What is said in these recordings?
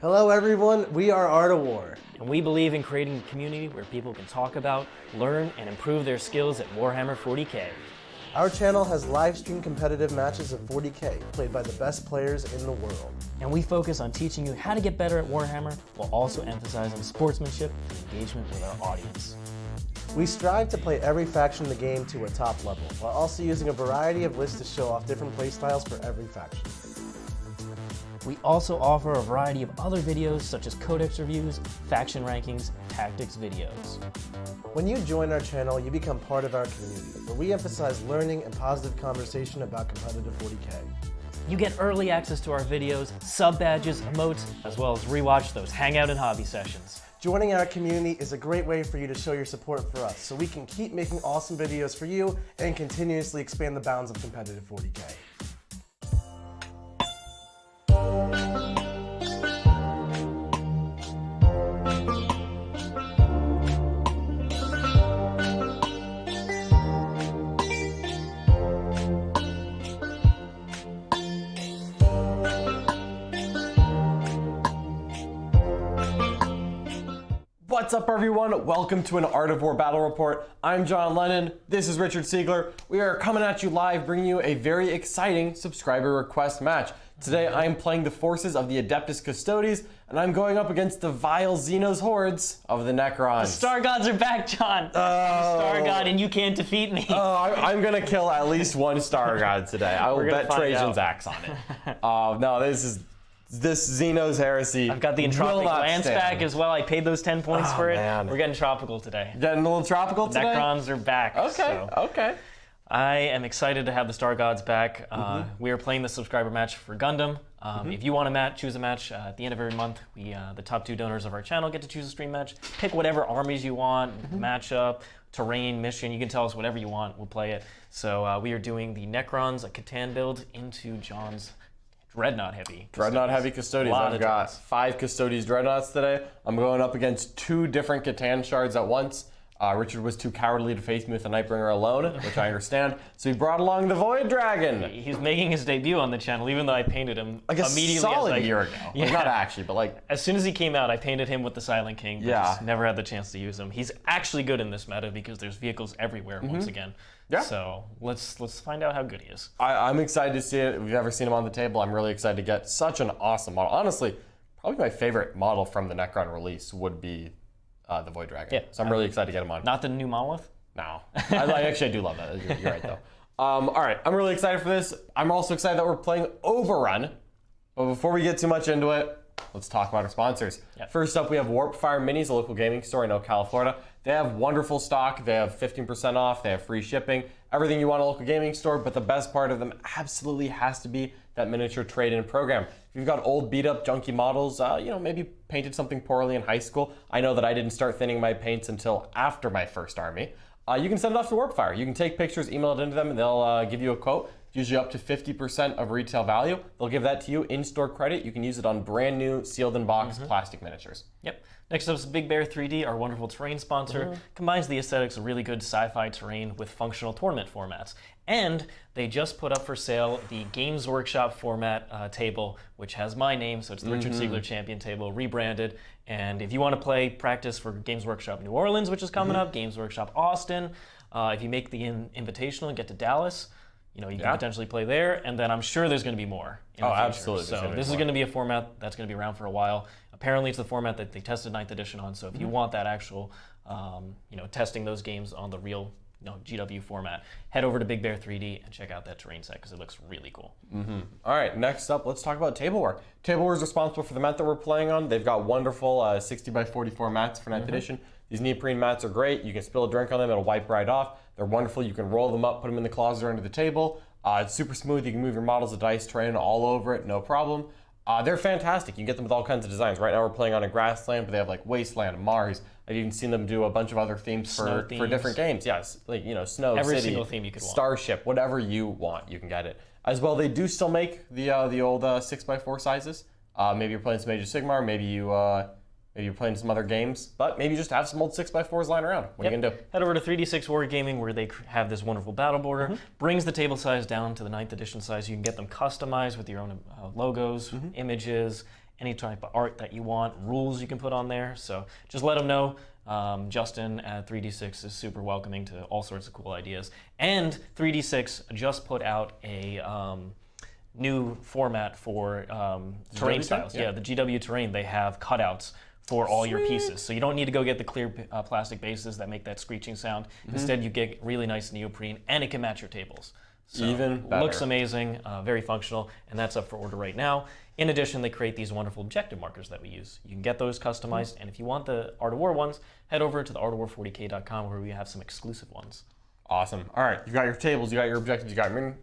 Hello everyone, we are Art of War. And we believe in creating a community where people can talk about, learn, and improve their skills at Warhammer 40K. Our channel has live stream competitive matches of 40K, played by the best players in the world. And we focus on teaching you how to get better at Warhammer, while also emphasizing sportsmanship and engagement with our audience. We strive to play every faction in the game to a top level, while also using a variety of lists to show off different playstyles for every faction. We also offer a variety of other videos such as codex reviews, faction rankings, and tactics videos. When you join our channel, you become part of our community, where we emphasize learning and positive conversation about competitive 40K. You get early access to our videos, sub badges, emotes, as well as rewatch those hangout and hobby sessions. Joining our community is a great way for you to show your support for us, so we can keep making awesome videos for you and continuously expand the bounds of competitive 40K. What's up everyone? Welcome to an Art of War Battle Report. I'm John Lennon, this is Richard Siegler. We are coming at you live, bringing you a very exciting subscriber request match. Today I'm playing the forces of the Adeptus Custodes, and I'm going up against the vile Xenos hordes of the Necrons. The Star Gods are back, John! Star God, and you can't defeat me. I'm gonna kill at least one Star God today. I will bet Trajan's axe on it. No, this Xenos heresy. I've got the Entropic Lance back as well. I paid those 10 points for it. Man. We're getting tropical today. Getting a little tropical today? Necrons are back. Okay, okay. I am excited to have the Star Gods back. We are playing the subscriber match for Gundam. If you want to choose a match at the end of every month, the top 2 donors of our channel get to choose a stream match. Pick whatever armies you want, matchup, terrain, mission. You can tell us whatever you want. We'll play it. So we are doing the Necrons, a Catan build, into John's Dreadnought heavy. Dreadnought heavy Custodes. I've got 5 Custodes Dreadnoughts today. I'm going up against 2 different Catan shards at once. Richard was too cowardly to face me with the Nightbringer alone, which I understand. So he brought along the Void Dragon. He's making his debut on the channel, even though I painted him like a immediately. Solid year ago. Yeah. Like, not actually, but like as soon as he came out, I painted him with the Silent King. But just never had the chance to use him. He's actually good in this meta because there's vehicles everywhere once again. Yeah. So let's find out how good he is. I'm excited to see it. We've never seen him on the table. I'm really excited to get such an awesome model. Honestly, probably my favorite model from the Necron release would be the Void Dragon. Yeah. So I'm really excited to get him on. Not the new monolith? No. I do love that. You're right though. All right, I'm really excited for this. I'm also excited that we're playing Overrun. But before we get too much into it, let's talk about our sponsors. Yep. First up, we have Warpfire Minis, a local gaming store in Ocala, Florida. They have wonderful stock. They have 15% off. They have free shipping. Everything you want in a local gaming store, but the best part of them absolutely has to be that miniature trade-in program. If you've got old beat-up junky models, maybe painted something poorly in high school. I know that I didn't start thinning my paints until after my first army. You can send it off to Warpfire. You can take pictures, email it into them, and they'll give you a quote. Usually up to 50% of retail value. They'll give that to you in-store credit. You can use it on brand new sealed in box plastic miniatures. Yep. Next up is Big Bear 3D, our wonderful terrain sponsor. Combines the aesthetics of really good sci-fi terrain with functional tournament formats. And they just put up for sale the Games Workshop format table, which has my name, so it's the Richard Siegler Champion table, rebranded. And if you want to play practice for Games Workshop New Orleans, which is coming up, Games Workshop Austin, if you make the invitational and get to Dallas, you can potentially play there, and then I'm sure there's going to be more in the future. Absolutely. So this is going to be a format that's going to be around for a while. Apparently, it's the format that they tested 9th edition on. So if you want that actual, testing those games on the real, GW format, head over to Big Bear 3D and check out that terrain set because it looks really cool. All right, next up, let's talk about TableWar. TableWar is responsible for the mat that we're playing on. They've got wonderful 60 by 44 mats for 9th edition. These neoprene mats are great. You can spill a drink on them, it'll wipe right off. They're wonderful. You can roll them up, put them in the closet or under the table. It's super smooth. You can move your models of dice terrain all over it, no problem. They're fantastic. You can get them with all kinds of designs. Right now we're playing on a grassland, but they have like Wasteland, Mars. I've even seen them do a bunch of other themes for different games. Yes, like snow, every city, single theme you could want. Starship, whatever you want, you can get it. As well, they do still make the old 6x4 sizes. Maybe you're playing some Age of Sigmar. Maybe you're playing some other games, but maybe just have some old 6x4s lying around. What are you gonna do? Head over to 3D6 Wargaming where they have this wonderful battle border. Brings the table size down to the 9th edition size. You can get them customized with your own logos, images, any type of art that you want, rules you can put on there. So just let them know. Justin at 3D6 is super welcoming to all sorts of cool ideas. And 3D6 just put out a new format for terrain styles. Yeah, the GW terrain. They have cutouts for all your pieces. So you don't need to go get the clear plastic bases that make that screeching sound. Instead, you get really nice neoprene, and it can match your tables. So even better. Looks amazing, very functional, and that's up for order right now. In addition, they create these wonderful objective markers that we use. You can get those customized, and if you want the Art of War ones, head over to the artofwar40k.com where we have some exclusive ones. Awesome. All right, you got your tables, you got your objectives, you got your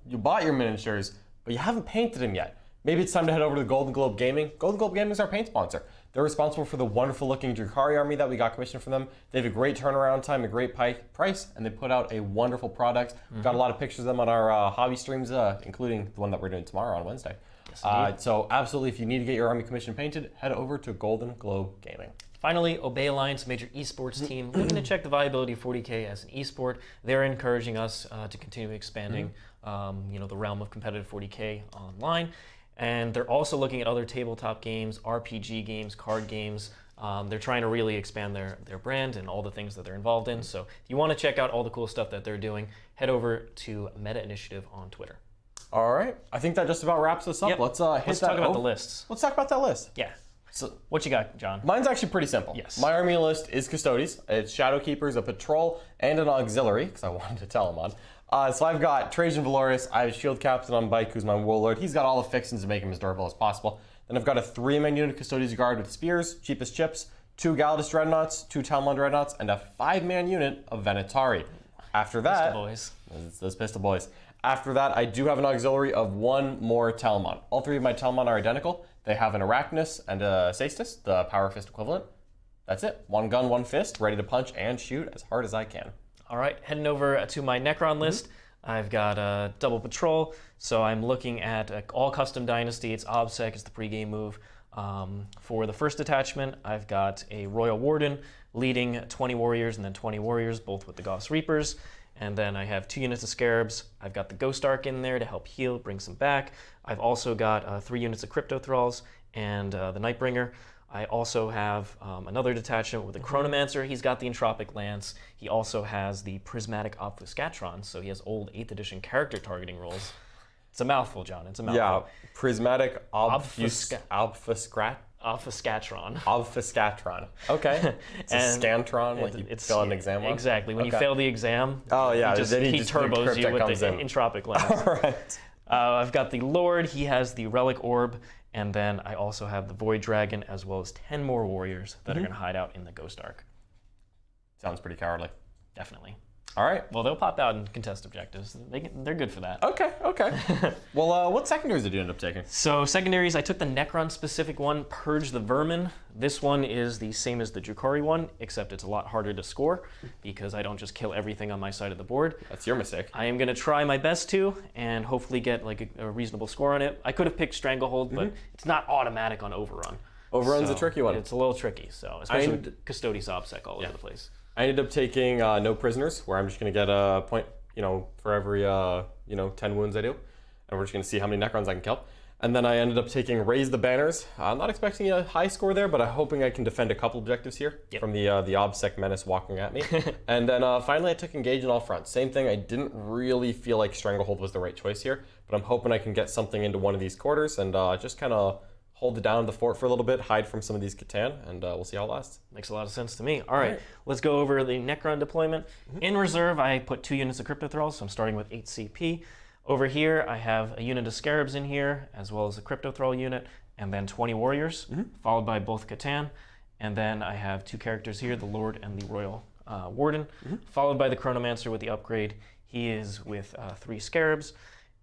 you bought your miniatures, but you haven't painted them yet. Maybe it's time to head over to Golden Globe Gaming. Golden Globe Gaming is our paint sponsor. They're responsible for the wonderful looking Drukhari army that we got commissioned from them. They have a great turnaround time, a great price, and they put out a wonderful product. We've got a lot of pictures of them on our hobby streams, including the one that we're doing tomorrow on Wednesday. Yes, so absolutely, if you need to get your army commission painted, head over to Golden Globe Gaming. Finally, Obey Alliance, major esports team, looking to check the viability of 40K as an esport. They're encouraging us to continue expanding the realm of competitive 40K online. And they're also looking at other tabletop games, RPG games, card games. They're trying to really expand their brand and all the things that they're involved in. So if you want to check out all the cool stuff that they're doing, head over to Meta Initiative on Twitter. All right. I think that just about wraps us up. Yep. Let's talk about the lists. Let's talk about that list. Yeah. So what you got, John? Mine's actually pretty simple. Yes. My army list is Custodes. It's Shadow Keepers, a patrol, and an auxiliary, because I wanted to tell them on. So I've got Trajan Valorous. I have Shield Captain on Bike, who's my Warlord. He's got all the fixings to make him as durable as possible. Then I've got a 3-man unit Custodes Guard with Spears, cheapest chips, 2 Galadas Dreadnoughts, 2 Talmud Dreadnoughts, and a 5-man unit of Venatari. After that... Pistol boys. It's those pistol boys. After that, I do have an auxiliary of 1 more Talmud. All 3 of my Talmud are identical. They have an Arachnus and a Cestus, the Power Fist equivalent. That's it. 1 gun, 1 fist, ready to punch and shoot as hard as I can. All right, heading over to my Necron list. I've got a double patrol, so I'm looking at all custom Dynasty. It's OBSEC, it's the pregame move. For the first detachment, I've got a Royal Warden leading 20 warriors and then 20 warriors, both with the Goss Reapers. And then I have 2 units of Scarabs. I've got the Ghost Ark in there to help heal, bring some back. I've also got 3 units of Cryptothralls and the Nightbringer. I also have another detachment with a Chronomancer. He's got the Entropic Lance. He also has the Prismatic Obfuscatron, so he has old 8th edition character targeting rolls. It's a mouthful, John. It's a mouthful. Yeah, Prismatic Obfuscatron. Obfuscatron. Okay. It's a scantron, like you fill out an exam on? Exactly. When you fail the exam, he turbos you with the Entropic Lance. All right. I've got the Lord. He has the Relic Orb. And then I also have the Void Dragon, as well as 10 more warriors that are going to hide out in the Ghost Ark. Sounds pretty cowardly. Definitely. All right. Well, they'll pop out and contest objectives. They're good for that. Okay. Well, what secondaries did you end up taking? So secondaries, I took the Necron-specific one, Purge the Vermin. This one is the same as the Drukhari one, except it's a lot harder to score because I don't just kill everything on my side of the board. That's your mistake. I am going to try my best to and hopefully get like a reasonable score on it. I could have picked Stranglehold, but it's not automatic on Overrun. Overrun's a tricky one. It's a little tricky, so especially with Custodes OBSEC all over the place. I ended up taking no prisoners, where I'm just going to get a point, for every 10 wounds I do, and we're just going to see how many Necrons I can kill. And then I ended up taking Raise the Banners. I'm not expecting a high score there, but I'm hoping I can defend a couple objectives here from the OBSEC menace walking at me. And then finally I took Engage on all fronts. Same thing, I didn't really feel like Stranglehold was the right choice here, but I'm hoping I can get something into one of these quarters and just kind of hold it down the fort for a little bit, hide from some of these Catan, and we'll see how it lasts. Makes a lot of sense to me. All right, let's go over the Necron deployment. In reserve, I put 2 units of Cryptothralls, so I'm starting with 8 CP. Over here, I have a unit of Scarabs in here, as well as a Cryptothrall unit, and then 20 warriors, followed by both Catan. And then I have 2 characters here, the Lord and the Royal Warden, followed by the Chronomancer with the upgrade. He is with 3 Scarabs.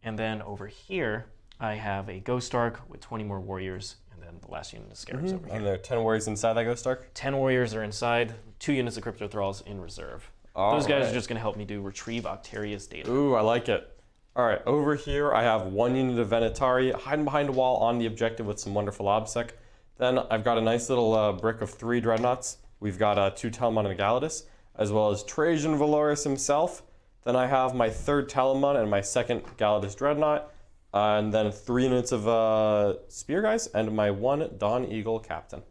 And then over here, I have a Ghost Ark with 20 more warriors, and then the last unit of Scarabs over here. And there are 10 warriors inside that Ghost Ark? 10 warriors are inside, 2 units of Cryptothralls in reserve. Those guys are just going to help me do Retrieve Octaria's data. Ooh, I like it. All right, over here I have 1 unit of Venatari hiding behind a wall on the objective with some wonderful OBSEC. Then I've got a nice little brick of 3 Dreadnoughts. We've got 2 Talmud and a Galadas, as well as Trajan Valorous himself. Then I have my 3rd Talmud and my 2nd Galadas Dreadnought. And then 3 units of Spear Guys, and my 1 Dawn Eagle Captain.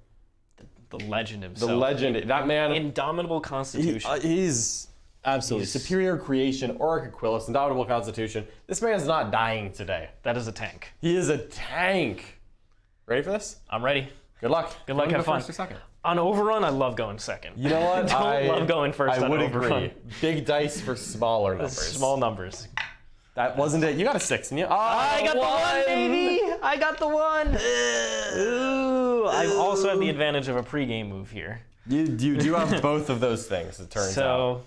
The legend himself. The legend. That man. Indomitable Constitution. He's absolutely superior creation, Auric Aquilus, Indomitable Constitution. This man's not dying today. That is a tank. He is a tank. Ready for this? I'm ready. Good luck. Good luck, have fun. First or second? On Overrun, I love going second. You know what? I love going first I on would Overrun. agree. Big dice for smaller numbers. Small numbers. That wasn't it. You got a 6, didn't you? Oh, I got the 1, baby! I got the 1! Ooh! I also have the advantage of a pregame move here. You do have both of those things, it turns out. So,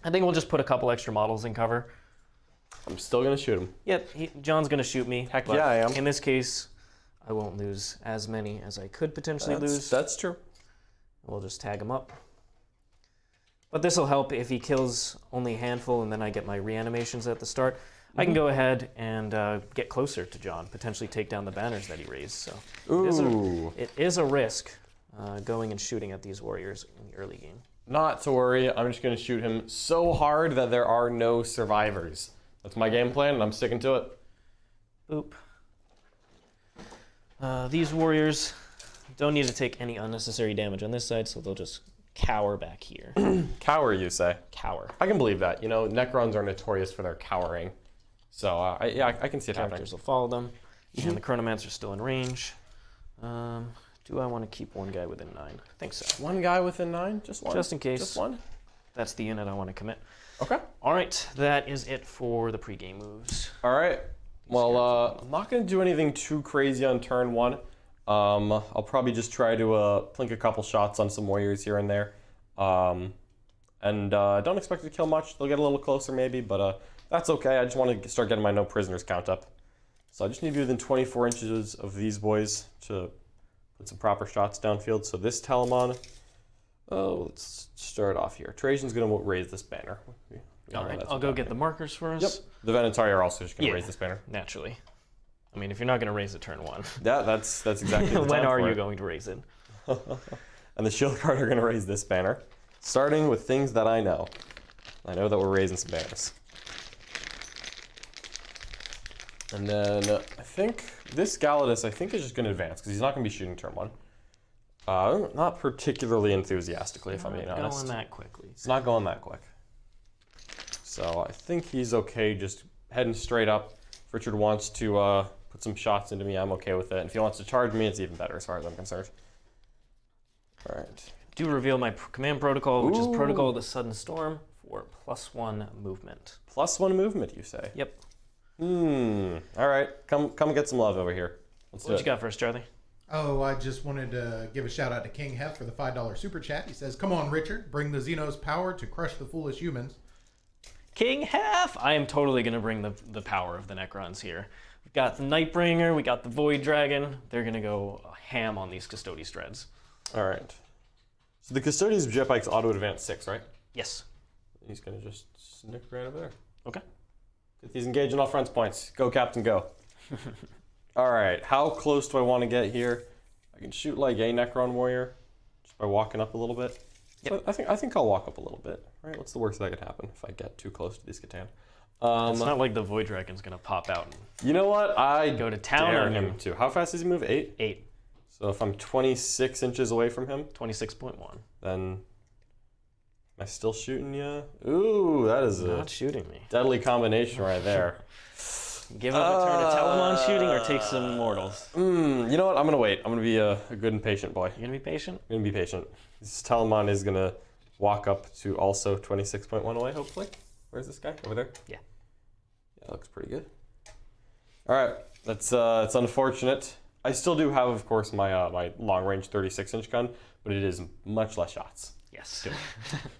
I think we'll just put a couple extra models in cover. I'm still going to shoot him. Yep, John's going to shoot me. Heck yeah, I am. In this case, I won't lose as many as I could potentially lose. That's true. We'll just tag him up. But this will help if he kills only a handful and then I get my reanimations at the start. I can go ahead and get closer to John, potentially take down the banners that he raised. So it is a risk going and shooting at these warriors in the early game. Not to worry, I'm just going to shoot him so hard that there are no survivors. That's my game plan, and I'm sticking to it. Boop. These warriors don't need to take any unnecessary damage on this side, so they'll just cower back here. Cower, you say? Cower. I can believe that. You know, Necrons are notorious for their cowering. So, I can see it happening. Characters will follow them, and the Chronomancer's still in range. Do I want to keep one guy within 9? I think so. One guy within 9? Just one? Just in case. Just one? That's the unit I want to commit. Okay. All right, that is it for the pregame moves. All right. Well, I'm not going to do anything too crazy on turn 1. I'll probably just try to plink a couple shots on some warriors here and there. Don't expect it to kill much. They'll get a little closer maybe, but that's okay. I just want to start getting my no prisoners count up. So I just need to be within 24 inches of these boys to put some proper shots downfield. So this Telamon, let's start off here. Trajan's going to raise this banner. All right, I'll go get the markers for us. Yep. The Venatari are also just going to raise this banner. Naturally. I mean, if you're not going to raise it turn 1. Yeah, that's exactly the When time are for you it. going to raise it? And the Shield Guard are going to raise this banner, starting with things that I know. I know that we're raising some banners. And then I think this Galladus, is just going to advance because he's not going to be shooting turn 1. Not particularly enthusiastically, if I'm being honest. Not going that quickly. It's not going that quick. So I think he's okay just heading straight up. If Richard wants to put some shots into me, I'm okay with it. And if he wants to charge me, it's even better as far as I'm concerned. All right. Do reveal my command protocol, which is Protocol of the Sudden Storm for +1 movement. +1 movement, you say? Yep. All right. Come get some love over here. What you got for us, Charlie? Oh, I just wanted to give a shout out to King Hef for the $5 super chat. He says, "Come on, Richard, bring the Xenos power to crush the foolish humans." King Hef! I am totally going to bring the power of the Necrons here. We've got the Nightbringer, we got the Void Dragon. They're going to go ham on these Custodes dreads. All right. So the Custodes jetbike's auto advance 6, right? Yes. He's going to just snick right over there. Okay. Get these engaged on all fronts points. Go, Captain, go. All right. How close do I want to get here? I can shoot like a Necron warrior just by walking up a little bit. Yep. So I think I'll walk up a little bit. Right? What's the worst that could happen if I get too close to these Catan? It's not like the Void Dragon's going to pop out and You know what? I go to town dare on him him. to. How fast does he move? 8? 8. So if I'm 26 inches away from him, 26.1. then am I still shooting you? Ooh, that is a Not shooting me. deadly combination right there. Give up a turn to Telamon shooting or take some mortals. You know what? I'm going to wait. I'm going to be a good and patient boy. You going to be patient? I'm going to be patient. This Telamon is going to walk up to also 26.1 away, hopefully. Where's this guy? Over there? Yeah. Yeah, that looks pretty good. All right. That's it's unfortunate. I still do have, of course, my my long-range 36-inch gun, but it is much less shots. Yes.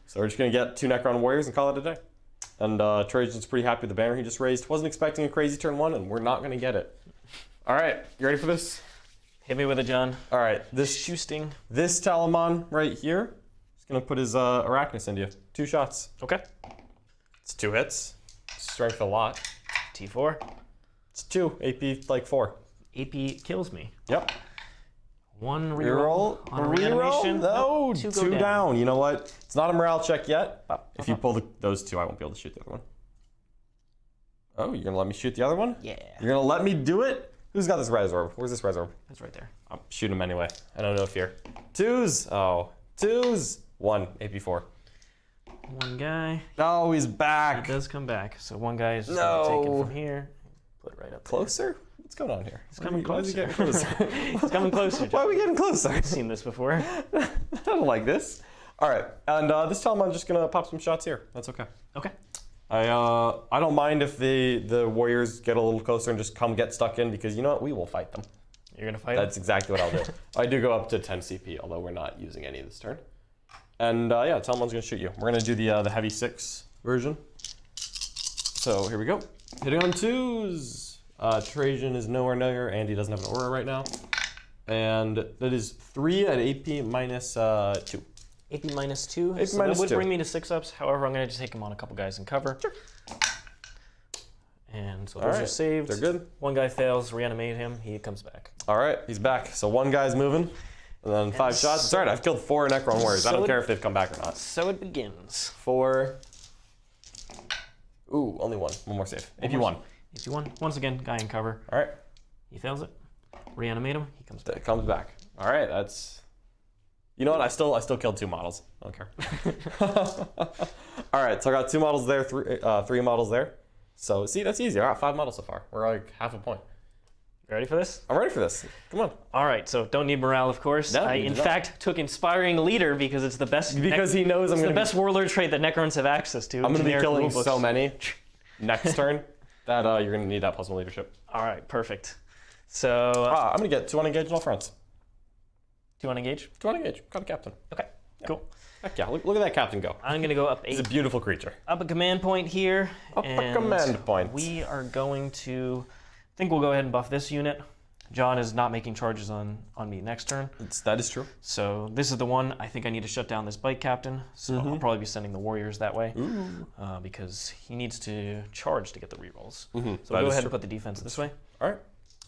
So we're just going to get 2 Necron warriors and call it a day. And Trajan's pretty happy with the banner he just raised. Wasn't expecting a crazy turn 1, and we're not going to get it. All right. You ready for this? Hit me with it, John. All right. This Shooting. This Telamon right here is going to put his Arachnus into you. 2 shots. Okay. It's 2 hits. Strength a lot. T4. It's 2. AP like 4. AP kills me. Yep. 1 reroll on a reanimation. No, Nope, 2 go down. You know what? It's not a morale check yet. Pop, If you pull those 2, I won't be able to shoot the other one. Oh, you're gonna let me shoot the other one? Yeah. You're gonna let me do it? Who's got this res orb? Where's this res orb? It's right there. I'm shooting him anyway. I don't know fear. Twos. Oh, twos. 1, AP4. One guy. Oh, he's back. He does come back. So one guy is just No. gonna take it from here. Put it right up there. Closer? What's going on here? He's coming Why is he closer. getting closer? He's coming closer. Why are we getting closer? I've seen this before. I don't like this. All right, and this time I'm just gonna pop some shots here. That's okay. Okay. I don't mind if the warriors get a little closer and just come get stuck in, because you know what? We will fight them. You're gonna fight That's him? exactly what I'll do. I do go up to 10 CP, although we're not using any this turn. And yeah, Talmon's gonna shoot you. We're gonna do the heavy 6 version. So here we go. Hitting on 2s. Trajan is nowhere near. Andy doesn't have an aura right now. And that is 3 at AP minus 2. AP minus 2. AP so minus that would 2. bring me to 6-ups. However, I'm gonna just take him on a couple guys in cover. Sure. And so All those are right, saved. they're good. One guy fails, reanimate him, he comes back. All right, he's back. So one guy's moving, and then 5 shots. It's all right, I've killed 4 Necron warriors. I So don't it- care if they've come back or not. So it begins. 4. Ooh, only 1. One more save. AP1. AP1. Once again, guy in cover. All right, He fails it. Reanimate him, he comes back. it comes back. All right, that's... You know what? I still killed 2 models. I don't care. All right, so I got 2 models there, 3 models there. So see, that's easy. I got 5 models so far. We're like half a point. You ready for this? I'm ready for this. Come on. All right, so don't need morale, of course. No, I, you do in not. fact, took Inspiring Leader because it's the best. Because he knows I'm it's going the to best Warlord trait that Necrons have access to. I'm going to be generic killing rulebooks. so many next turn that you're going to need that +1 leadership. All right, perfect. So, I'm going to get 200 engage in all fronts. do you want to engage? 200 engage. Got a captain. Okay, cool. Heck yeah, look at that captain go. I'm gonna go up He's a 8, beautiful creature. up a command point here. Up a and command point. We are going to, I think we'll go ahead and buff this unit. John is not making charges on me next turn. That is true. So this is the one I think I need to shut down this bike captain. So I'll probably be sending the warriors that way because he needs to charge to get the rerolls. So That we'll go is ahead true. and put the defense this way. All right.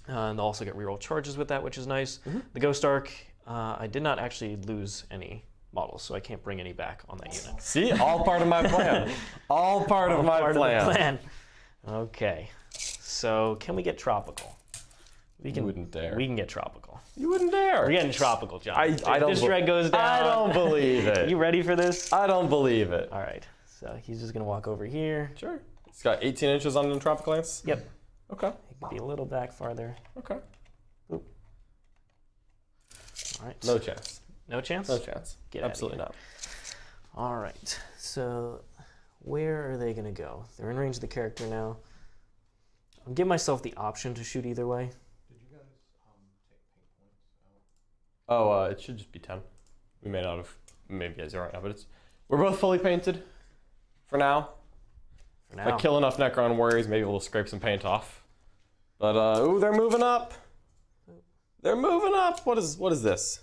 And they'll also get reroll charges with that, which is nice. The Ghost Ark, I did not actually lose any models, so I can't bring any back on that unit. See, all part of my plan. All part of my Part plan. of the plan. Okay, so can we get tropical? We can. wouldn't dare. We can get tropical. You wouldn't dare. We're getting tropical, John. I If don't. this drag goes down. I don't believe it. You ready for this? I don't believe it. All right. So he's just gonna walk over here. Sure. It's got 18 inches on the tropical lance. Yep. Okay. He can be a little back farther. Okay. All right. No chance. No chance. No chance. Get outta Absolutely here. not. All right. So where are they gonna go? They're in range of the character now. I'll give myself the option to shoot either way. Did you guys take paint points out? Oh, it should just be 10. We may not have. Maybe at 0 right now, but it's. We're both fully painted. For now. For now. If I kill enough Necron warriors, maybe we'll scrape some paint off. But ooh, they're moving up. They're moving up. What is this?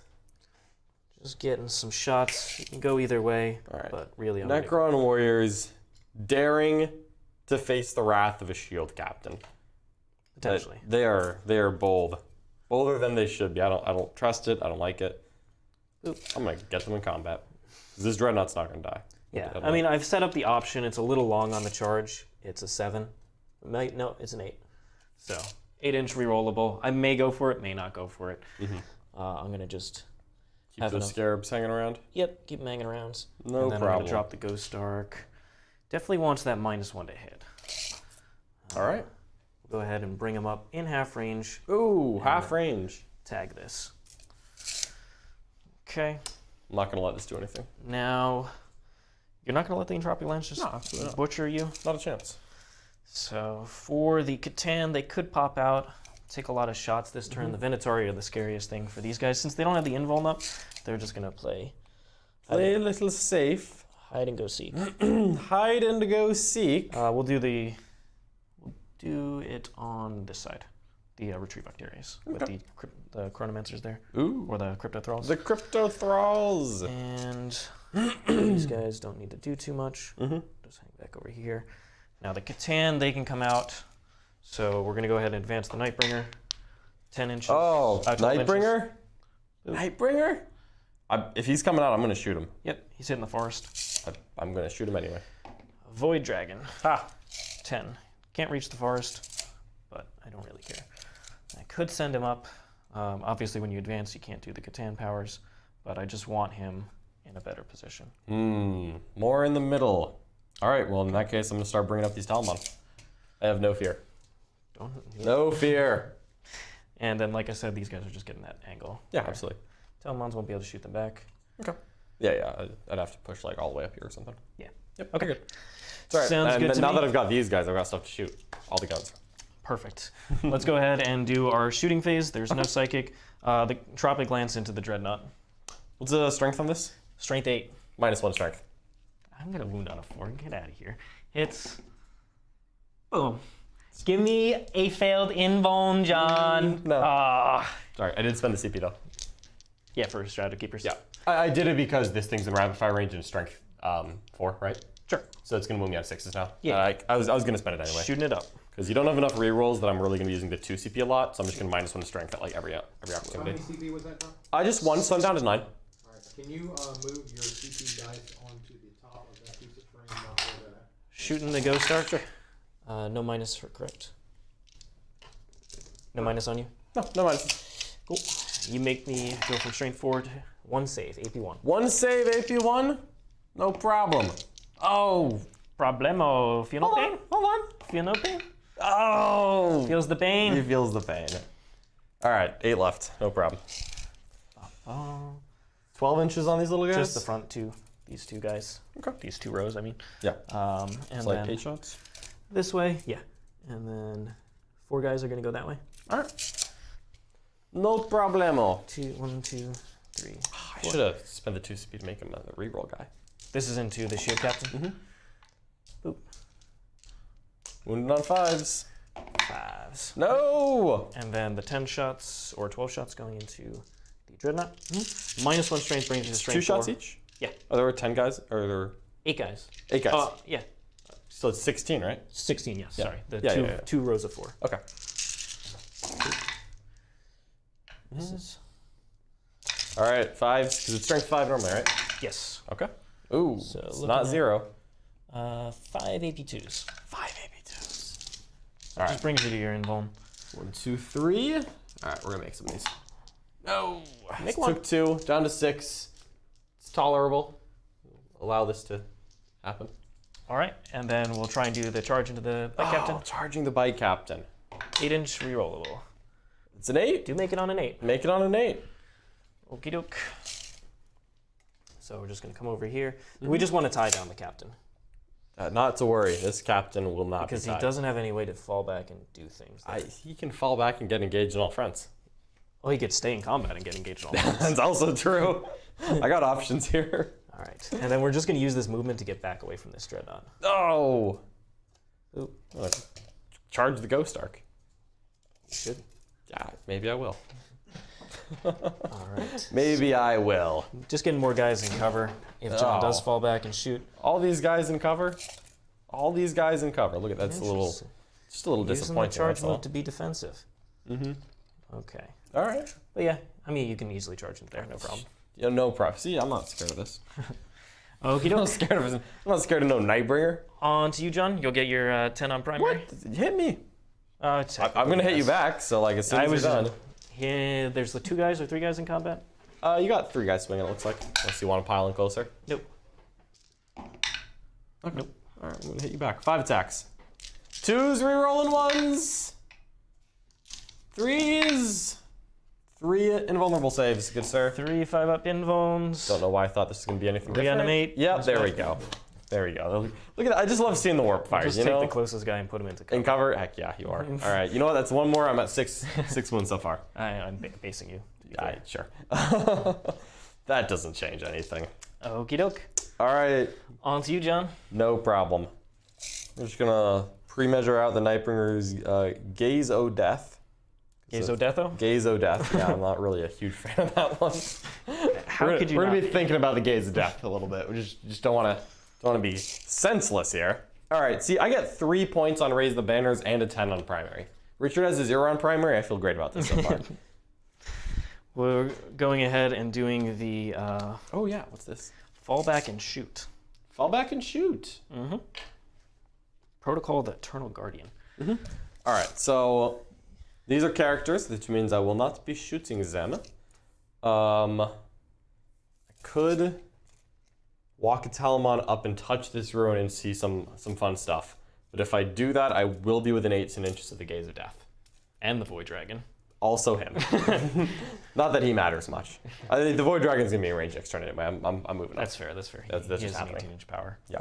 Just getting some shots. You can go either way. All right. But really, I'm gonna go. Necron warriors daring to face the wrath of a shield captain. Potentially. They are bold. Bolder than they should be. I don't trust it. I don't like it. Oop. I'm gonna get them in combat. This dreadnought's not gonna die. Yeah. I mean, I've set up the option. It's a little long on the charge. It's a 7. No, it's an 8. So 8-inch rerollable. I may go for it. May not go for it. I'm gonna just keep have those enough. scarabs hanging around. Yep. Keep them hanging around. No and then I'm problem. gonna drop the Ghost Ark. Definitely wants that -1 to hit. All right. We'll go ahead and bring him up in half range. Ooh, half range. Tag this. Okay. I'm not gonna let this do anything. Now, you're not going to let the Entropic Lance just No, absolutely not. butcher you? Not a chance. So for the Catan, they could pop out, take a lot of shots this turn. The Venatori are the scariest thing for these guys. Since they don't have the invuln up, they're just going to play Play a little safe. hide and go seek. Hide and go seek. We'll do it on this side. The Retrieve Octarius with the Chronomancers there. Ooh. Or the Cryptothralls. The Cryptothralls. And these guys don't need to do too much. Just hang back over here. Now the Catan, they can come out. So we're going to go ahead and advance the Nightbringer. 10 inches. Oh, 12 Nightbringer? inches. Nightbringer? If he's coming out, I'm going to shoot him. Yep, he's hitting the forest. I'm going to shoot him anyway. Void Dragon. 10. Can't reach the forest, but I don't really care. I could send him up. Obviously, when you advance, you can't do the Catan powers, but I just want him in a better position. More in the middle. All right, well, in that case, I'm going to start bringing up these Talmon. I have no fear. No fear. And then, like I said, these guys are just getting that angle. Yeah, absolutely. Talmons won't be able to shoot them back. Okay. Yeah, I'd have to push like all the way up here or something. Yeah. Yep. Okay, good. It's all right. Sounds good to now me. that I've got these guys, I've got stuff to shoot. All the guns. Perfect. Let's go ahead and do our shooting phase. There's no psychic. The Tropic Lance into the Dreadnought. What's the strength on this? Strength 8. -1 strength. I'm going to wound on a 4. Get out of here. Hits. Boom. Give me a failed invuln, John. No. Ah. Sorry, I did spend the CP though. Yeah, for Strato Keepers. Yeah. I did it because this thing's in rapid fire range and strength 4, right? Sure. So it's going to move me out of 6s now. Yeah. I was going to spend it anyway. Shooting it up. Because you don't have enough rerolls that I'm really going to be using the 2 CP a lot, so I'm just going to -1 strength at like every How opportunity. many CP was that, Tom? I just 1, so I'm down to 9. All right. Can you move your CP dice onto the top of that piece of frame, not where that? Shooting the Ghost Arc. No minus for crypt. No minus on you? No minus. Cool. You make me go from strength 4 to 1 save, AP1. 1 save, AP1? No problem. Oh. Problemo. Feel no pain? Hold on. Feel no pain? Oh. Feels the He pain. feels the pain. All right, 8 left. No problem. 12 inches on these little guys? Just the front two. These two guys. Okay. These 2 rows, I mean. Yeah. And It's like then 8 shots. this way. Yeah. And then 4 guys are going to go that way. All right. No problemo. 1, 2, 3. I should have spent the 2 CP to make him a reroll guy. This is into the Shield Captain. Boop. Wounded on 5s. 5s. No! And then the 10 shots or 12 shots going into the Dreadnought. -1 strength brings you to strength 2 shots 4. each? Yeah. Oh, there were 10 guys? Or there were 8 guys. 8 guys? Yeah. So it's 16, right? 16, yes. Yeah. Sorry. The Yeah, two, yeah, yeah. 2 rows of 4. Okay. Misses. All right, 5s, because it's strength 5 normally, right? Yes. Okay. Ooh, So it's looking not at- 0. 5 AP2s. 5 AP2s. All right. Just brings you to your invuln. 1, 2, 3. All right, we're going to make some of these. No! Make Took 2, down to 6. It's tolerable. Allow this to happen. All right. And then we'll try and do the charge into the Bike Captain. Charging the bike captain. 8-inch rerollable. It's an 8. Do make it on an 8. Make it on an 8. Okie doke. So we're just going to come over here. We just want to tie down the captain. Not to worry, this captain will not Because be he tied. doesn't have any way to fall back and do things. He can fall back and get engaged in all fronts. Well, he could stay in combat and get engaged in all fronts. That's also true. I got options here. All right. And then we're just going to use this movement to get back away from this Dreadnought. Oh! Ooh. Charge the Ghost Arc. You should. Yeah, maybe I will. All right. Maybe I will. Just getting more guys in cover if John does fall back and shoot. All these guys in cover? All these guys in cover. Look at that. That's just a little Using the disappointing. charge that's all. move to be defensive. Okay. All right. But yeah, I mean, you can easily charge into there, no problem. Yeah, no problem. See, I'm not scared of this. Okie I'm not doke. scared of it. I'm not scared of no Nightbringer. On to you, John. You'll get your 10 on primary. What? Hit me. I'm Technically, gonna hit you yes. back. So like as soon I as was you're done. Yeah, there's the 2 guys or 3 guys in combat. You got 3 guys swinging. It looks like. Unless you want to pile in closer. Nope. Okay. Nope. All right, I'm gonna hit you back. 5 attacks. 2s rerolling 1s. 3s. 3 invulnerable saves, good sir. 3 5-up invulns. Don't know why I thought this was gonna be anything different. Reanimate. Yep, there we go. There we go. Look at that. I just love seeing the warp fires. Just You take know, the closest guy and put him into cover. in cover. Heck yeah, you are. All right. You know what? That's 1 more. I'm at 6 wounds so far. I'm basing you. Yeah, sure. That doesn't change anything. Okie doke. All right. On to you, John. No problem. We're just gonna pre-measure out the Nightbringer's Gaze O Death. Gazo Deatho? Gaze O Death. Yeah, I'm not really a huge fan of that one. How could you We're not gonna be thinking about the Gaze of Death a little bit. We just don't want to be senseless here. All right. See, I get 3 points on Raise the Banners and a 10 on primary. Richard has a 0 on primary. I feel great about this so far. We're going ahead and doing the Oh yeah. What's this? fall back and shoot. Fall back and shoot. Protocol of the Eternal Guardian. All right, so these are characters, which means I will not be shooting them. I could walk a Talamon up and touch this ruin and see some fun stuff. But if I do that, I will be within 18 inches of the Gaze of Death. And the Void Dragon. Also him. Not that he matters much. I think the Void Dragon's gonna be in range next turn anyway. I'm moving up. That's fair. That's fair. That's he just has an happening. 18-inch power. Yeah.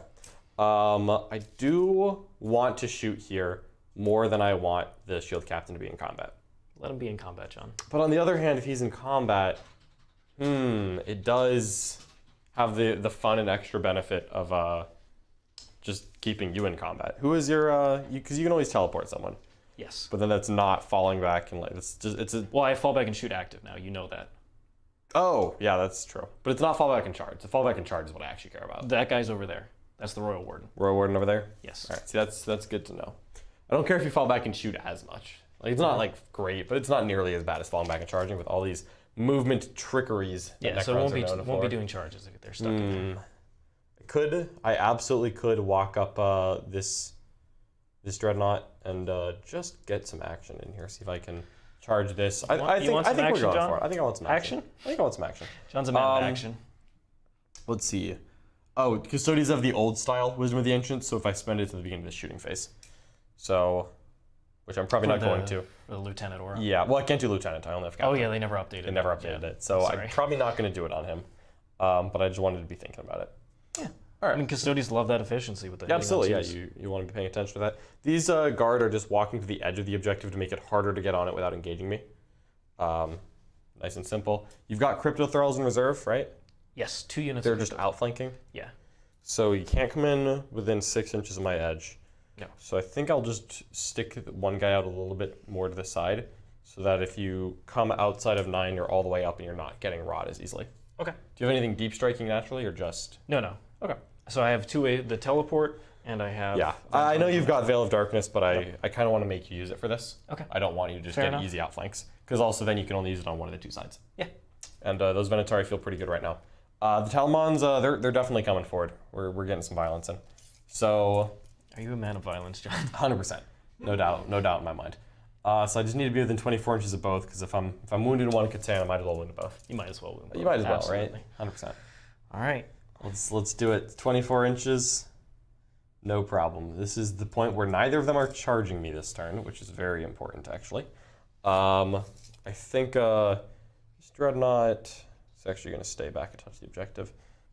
I do want to shoot here more than I want the Shield Captain to be in combat. Let him be in combat, John. But on the other hand, if he's in combat, it does have the fun and extra benefit of just keeping you in combat. Who is your? Because you can always teleport someone. Yes. But then that's not falling back and like it's a. Well, I fall back and shoot active now. You know that. Oh yeah, that's true. But it's not fallback and charge. The fallback and charge is what I actually care about. That guy's over there. That's the Royal Warden. Royal Warden over there. Yes. All right. See, that's good to know. I don't care if you fall back and shoot as much. Like it's not like great, but it's not nearly as bad as falling back and charging with all these movement trickeries. Yeah. So it won't be doing charges if they're stuck in there. I absolutely could walk up this Dreadnought and just get some action in here. See if I can charge this. I think we're going for it. I think I want some action. I think I want some action. John's a man of action. Let's see. Oh, Custodes of the old style Wisdom of the Ancients. So if I spend it to the beginning of the shooting phase, so which I'm probably not going to. For the Lieutenant Aura. Yeah. Well, I can't do Lieutenant. I only have Captain. Oh yeah, they never updated. They never updated it, so I'm probably not going to do it on him. But I just wanted to be thinking about it. Yeah. All right. I mean, Custodes love that efficiency with the absolutely, yeah. You want to be paying attention to that. These guard are just walking to the edge of the objective to make it harder to get on it without engaging me. Nice and simple. You've got Cryptothralls in reserve, right? Yes, 2 units. They're just outflanking. Yeah. So you can't come in within 6 inches of my edge. No. So I think I'll just stick one guy out a little bit more to the side, so that if you come outside of 9, you're all the way up and you're not getting rot as easily. Okay. Do you have anything deep striking naturally, or just? No. Okay. So I have the teleport, and I have. Yeah, I know you've got Veil of Darkness, but I kind of want to make you use it for this. Okay. I don't want you to just Fair get enough. easy outflanks, because also then you can only use it on one of the 2 sides. Yeah. And those Venatori feel pretty good right now. The Talamons, they're definitely coming forward. We're getting some violence in. So. Are you a man of violence, John? 100%, no doubt in my mind. So I just need to be within 24 inches of both, because if I'm wounded in one Catan, I might as well wound both. You might as well wound both. You might as well, Absolutely. right? 100%. All right. Let's do it. 24 inches, no problem. This is the point where neither of them are charging me this turn, which is very important, actually. I think this Dreadnought is actually going to stay back and touch the objective.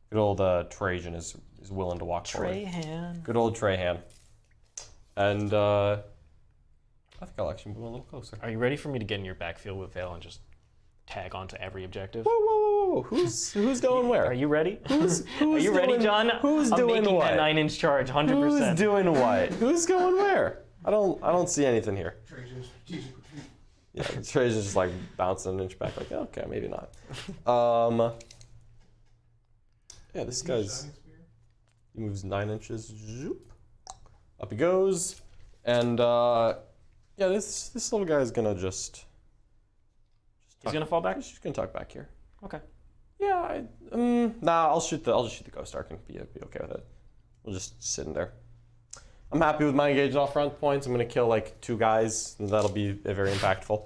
Good old Trajan is willing to walk forward. Trahan. Good old Trahan. And I think I'll actually move a little closer. Are you ready for me to get in your backfield with Veil and just tag onto every objective? Whoa. Who's going where? Are you ready? Who's Are you ready, doing, John? Who's I'm doing making what? that 9-inch charge, 100%. Who's doing what? Who's going where? I don't see anything here. Trajan's strategic retreat. Yeah, Trajan's just like bouncing an inch back, like, okay, maybe not. Yeah, this guy's, he moves 9 inches, zoop, up he goes, and yeah, this little guy is gonna just He's gonna fall back. He's just gonna tuck back here. Okay. Yeah, nah, I'll just shoot the Ghost Ark and be okay with it. We'll just sit in there. I'm happy with my engagement off front points. I'm gonna kill like 2 guys, and that'll be very impactful.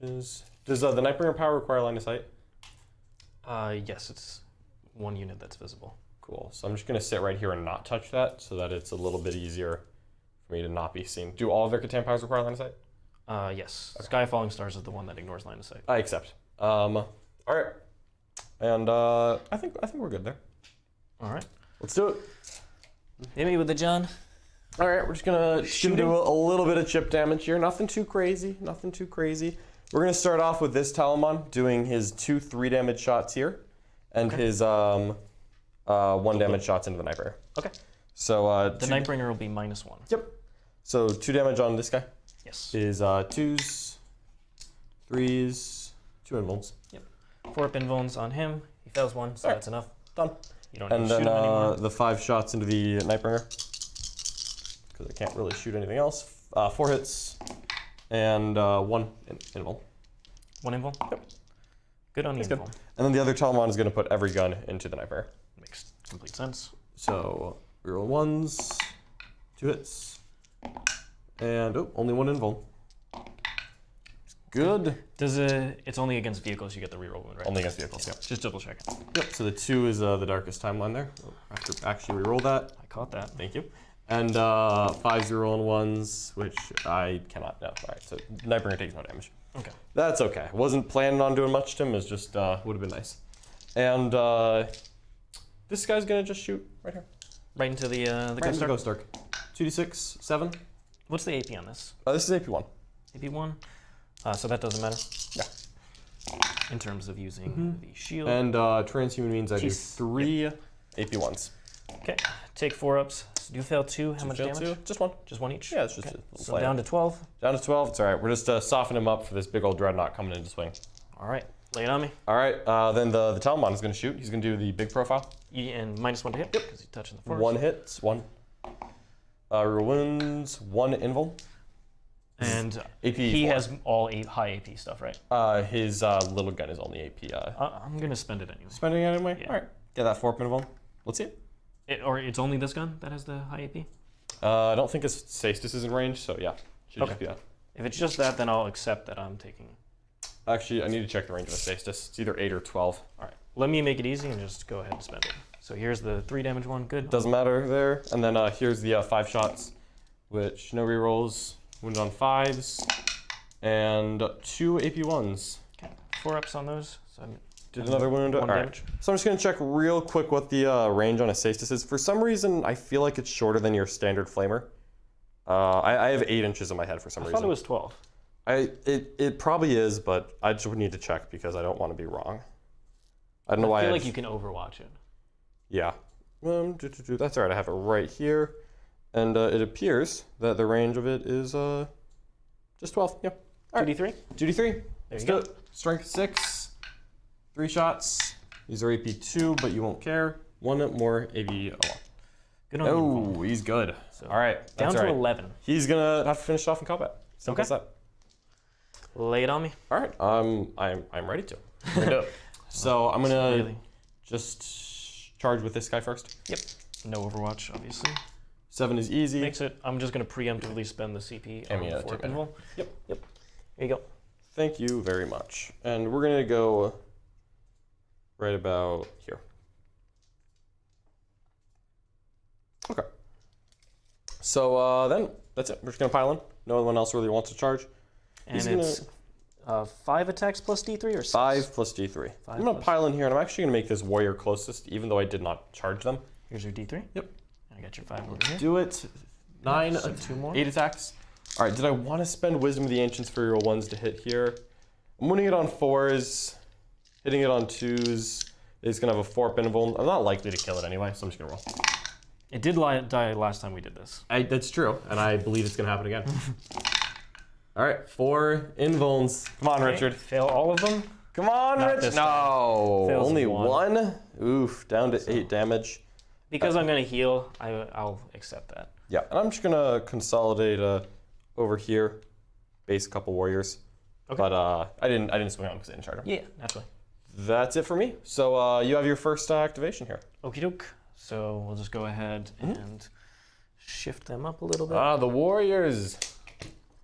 Does the Nightbringer power require line of sight? Yes, it's 1 unit that's visible. Cool. So I'm just gonna sit right here and not touch that, so that it's a little bit easier for me to not be seen. Do all of their Catan powers require line of sight? Yes. Okay. Sky Falling Stars is the one that ignores line of sight. I accept. All right. And I think we're good there. All right. Let's do it. Hit me with it, John. All right, we're just gonna do a little bit of chip damage here. Nothing too crazy. We're gonna start off with this Talamon doing his 2 3-damage shots here, and his 1 damage shots into the Nightbringer. Okay. So the Nightbringer will be -1. Yep. So 2 damage on this guy. Yes. Is 2s, 3s, 2 invulns. Yep. 4 up invulns on him. He fails 1, so that's enough. Done. You don't And need to then shoot him anymore. the 5 shots into the Nightbringer, because I can't really shoot anything else. 4 hits, and 1 invul. 1 invul? Yep. Good on the invul. And then the other Talamon is going to put every gun into the Nightbringer. Makes complete sense. So we roll 1s, 2 hits. And, oh, only 1 invul. Good. Does it's only against vehicles you get the reroll wound, right? Only against vehicles, yep. Just double check it. Yep, so the 2 is the darkest timeline there. I have to actually reroll that. I caught that. Thank you. And 5 0 and 1s, which I cannot. No. All right, so Nightbringer takes no damage. Okay. That's okay. Wasn't planning on doing much to him. It's just would have been nice. And this guy's gonna just shoot right here. Right into the Right into the Ghost Arc. 2d6, 7. What's the AP on this? This is AP1. AP1. So that doesn't matter. Yeah. In terms of using the shield. And transhuman means I do 3 AP1s. Okay. Take 4 ups. So you fail 2. How much Fail damage? 2? Just 1. Just 1 each. Yeah, it's just okay. a So down to 12. Down to 12. It's all right. We're just softening him up for this big old dreadnought coming into swing. All right. Lay it on me. All right. Then the Talmon is going to shoot. He's going to do the big profile. And -1 to hit because he's touching the force. 1 hit. 1. Reroll wounds. 1 invul. And AP he 4. has all high AP stuff, right? His little gun is only AP. I'm gonna spend it anyway. Spending it anyway? Yeah. All right. Get that 4 invul. Let's see it. Or it's only this gun that has the high AP? I don't think his Scythed is in range, so yeah. Should just be that. If it's just that, then I'll accept that I'm taking. Actually, I need to check the range of a Scythed. It's either 8 or 12. All right. Let me make it easy and just go ahead and spend it. So here's the 3 damage one. Good. Doesn't matter there. And then here's the 5 shots, which no rerolls. Wounded on 5s. And 2 AP1s. Okay. 4 ups on those. So Did another wound. 1 All right. damage. So I'm just going to check real quick what the range on a Scythed is. For some reason, I feel like it's shorter than your standard flamer. I have 8 inches in my head for some reason. I thought it was 12. It probably is, but I just would need to check because I don't want to be wrong. I don't know why. I feel like you can overwatch it. Yeah. That's all right. I have it right here. And it appears that the range of it is just 12. Yeah. All right. 2d3? 2d3. There you go. Strength 6. 3 shots. These are AP2, but you won't care. 1 more AP. Good on you. Oh, he's good. So all right. Down That's to all right. 11. He's going to have to finish off in combat. Simple as that. Lay it on me. All right. I'm ready to. I'm gonna do it. So I'm going to Really? just charge with this guy first. Yep. No overwatch, obviously. 7 is easy. Makes it. I'm just going to preemptively spend the CP on the 4 pinball. Yep. Here you go. Thank you very much. And we're going to go right about here. Okay. So then that's it. We're just going to pile in. No one else really wants to charge. And He's it's 5 attacks plus D3 or 6? 5 plus D3. I'm going to pile in here, and I'm actually going to make this warrior closest, even though I did not charge them. Here's your D3. Yep. I got your 5 over here. Do it. 9, So 2 more. 8 attacks. All right, did I want to spend Wisdom of the Ancients for your 1s to hit here? I'm winning it on 4s, hitting it on 2s. It's going to have a 4 pinball. I'm not likely to kill it anyway, so I'm just going to roll. It did die last time we did this. That's true, and I believe it's going to happen again. All right, 4 invulns. Come on, Okay, Richard. Fail all of them. Come on, Not Richard. this No, Fails only 1. 1. Oof, down to 8 damage. Because I'm going to heal, I'll accept that. Yeah, and I'm just going to consolidate over here, base a couple warriors. Okay. But I didn't swing on because I didn't charge them. Yeah, naturally. That's it for me. So you have your first activation here. Okie doke. So we'll just go ahead and shift them up a little bit. Ah, the warriors.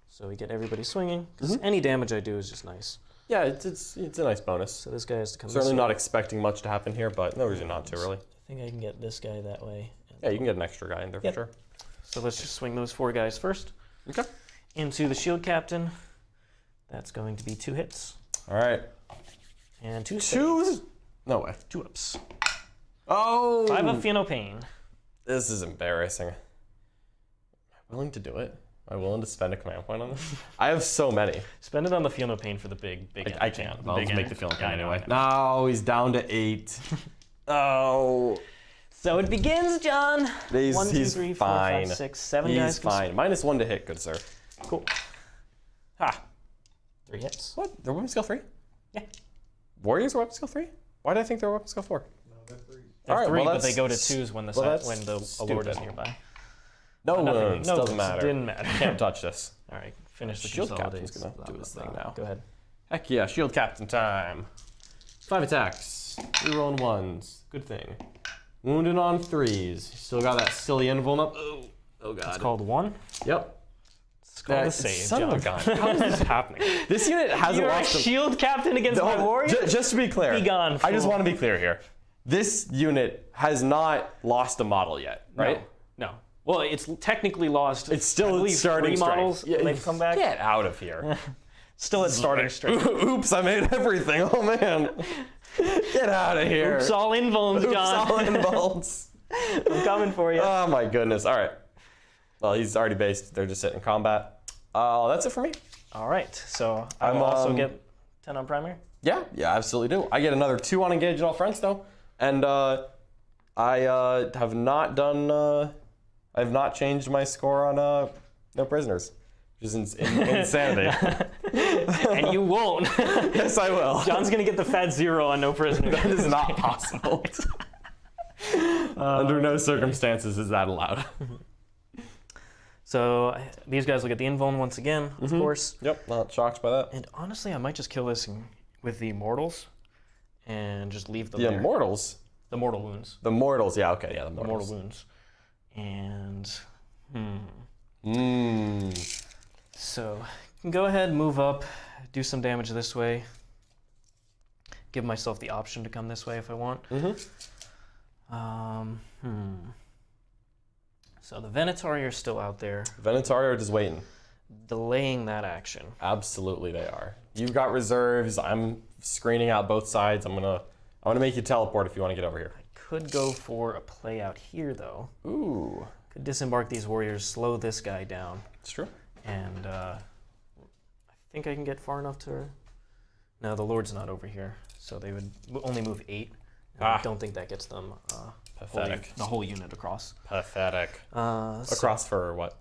So we get everybody swinging. 'Cause any damage I do is just nice. Yeah, it's a nice bonus. So this guy has to come Certainly this not way. expecting much to happen here, but no reason not to, really. I think I can get this guy that way. Yeah, you can get an extra guy in there Yep. for sure. So let's just swing those 4 guys first. Okay. Into the shield captain. That's going to be 2 hits. All right. And 2 2? No way. 2 ups. Oh! 5 up, feel no pain. This is embarrassing. Am I willing to do it? Am I willing to spend a command point on this? I have so many. Spend it on the feel no pain for the big I can't. I'll just make the feeling guy anyway. No, he's down to 8. Oh. So it begins, John. He's 1, 2, 3, 4, fine. 5, 6, 7 He's guys. fine. -1 to hit, good sir. Cool. Ha. 3 hits. What? They're weapon skill 3? Yeah. Warriors are weapon skill 3? Why did I think they were weapon skill 4? No, they're 3. They're All right, 3, well, but they that's go to 2s when the that's when the Lord is nearby. No, Nothing. it No, doesn't it matter. didn't matter. Can't touch this. All right, finish the Shield consolidates. Captain's gonna do his thing now. Go ahead. Heck yeah, shield captain time. 5 attacks. 3 rolling 1s. Good thing. Wounded on 3s. Still got that silly invuln up. Oh god. It's called 1. Yep. It's called a save, Son of a gun. How is this happening? This unit hasn't You're a lost shield captain against my warrior? Just to be clear. Be gone, I just fool. want to be clear here. This unit has not lost a model yet, right? No. Well, it's technically lost. It's still I believe, starting 3 strength. models. Yeah, They've come back. Get out of here. Still at starting strength. Oops, I made everything. Oh man. Get out of here. Oops, all involves, John. Oops, all involves. I'm coming for you. Oh my goodness. All right. Well, he's already based. They're just sitting in combat. That's it for me. All right. So I will also get 10 on primary. Yeah, absolutely do. I get another 2 on engage in all fronts though, and I have not done. I have not changed my score on no prisoners, which is insanity. And you won't. Yes, I will. John's gonna get the fat 0 on no prisoners. That is not possible. Under no circumstances is that allowed. So these guys will get the invuln once again, of course. Yep, not shocked by that. And honestly, I might just kill this with the mortals and just leave them The there. immortals? The mortal wounds. The mortals, yeah, okay, yeah, the The mortals. mortal wounds. And, So, I can go ahead, move up, do some damage this way. Give myself the option to come this way if I want. So the Venatari are still out there. Venatari are just waiting. Delaying that action. Absolutely they are. You've got reserves, I'm screening out both sides. I'm gonna make you teleport if you want to get over here. I could go for a play out here though. Ooh. Could disembark these warriors, slow this guy down. It's true. And I think I can get far enough to... No, the Lord's not over here. So they would only move 8. And I don't think that gets them Pathetic. the whole unit across. Pathetic. So Across for what?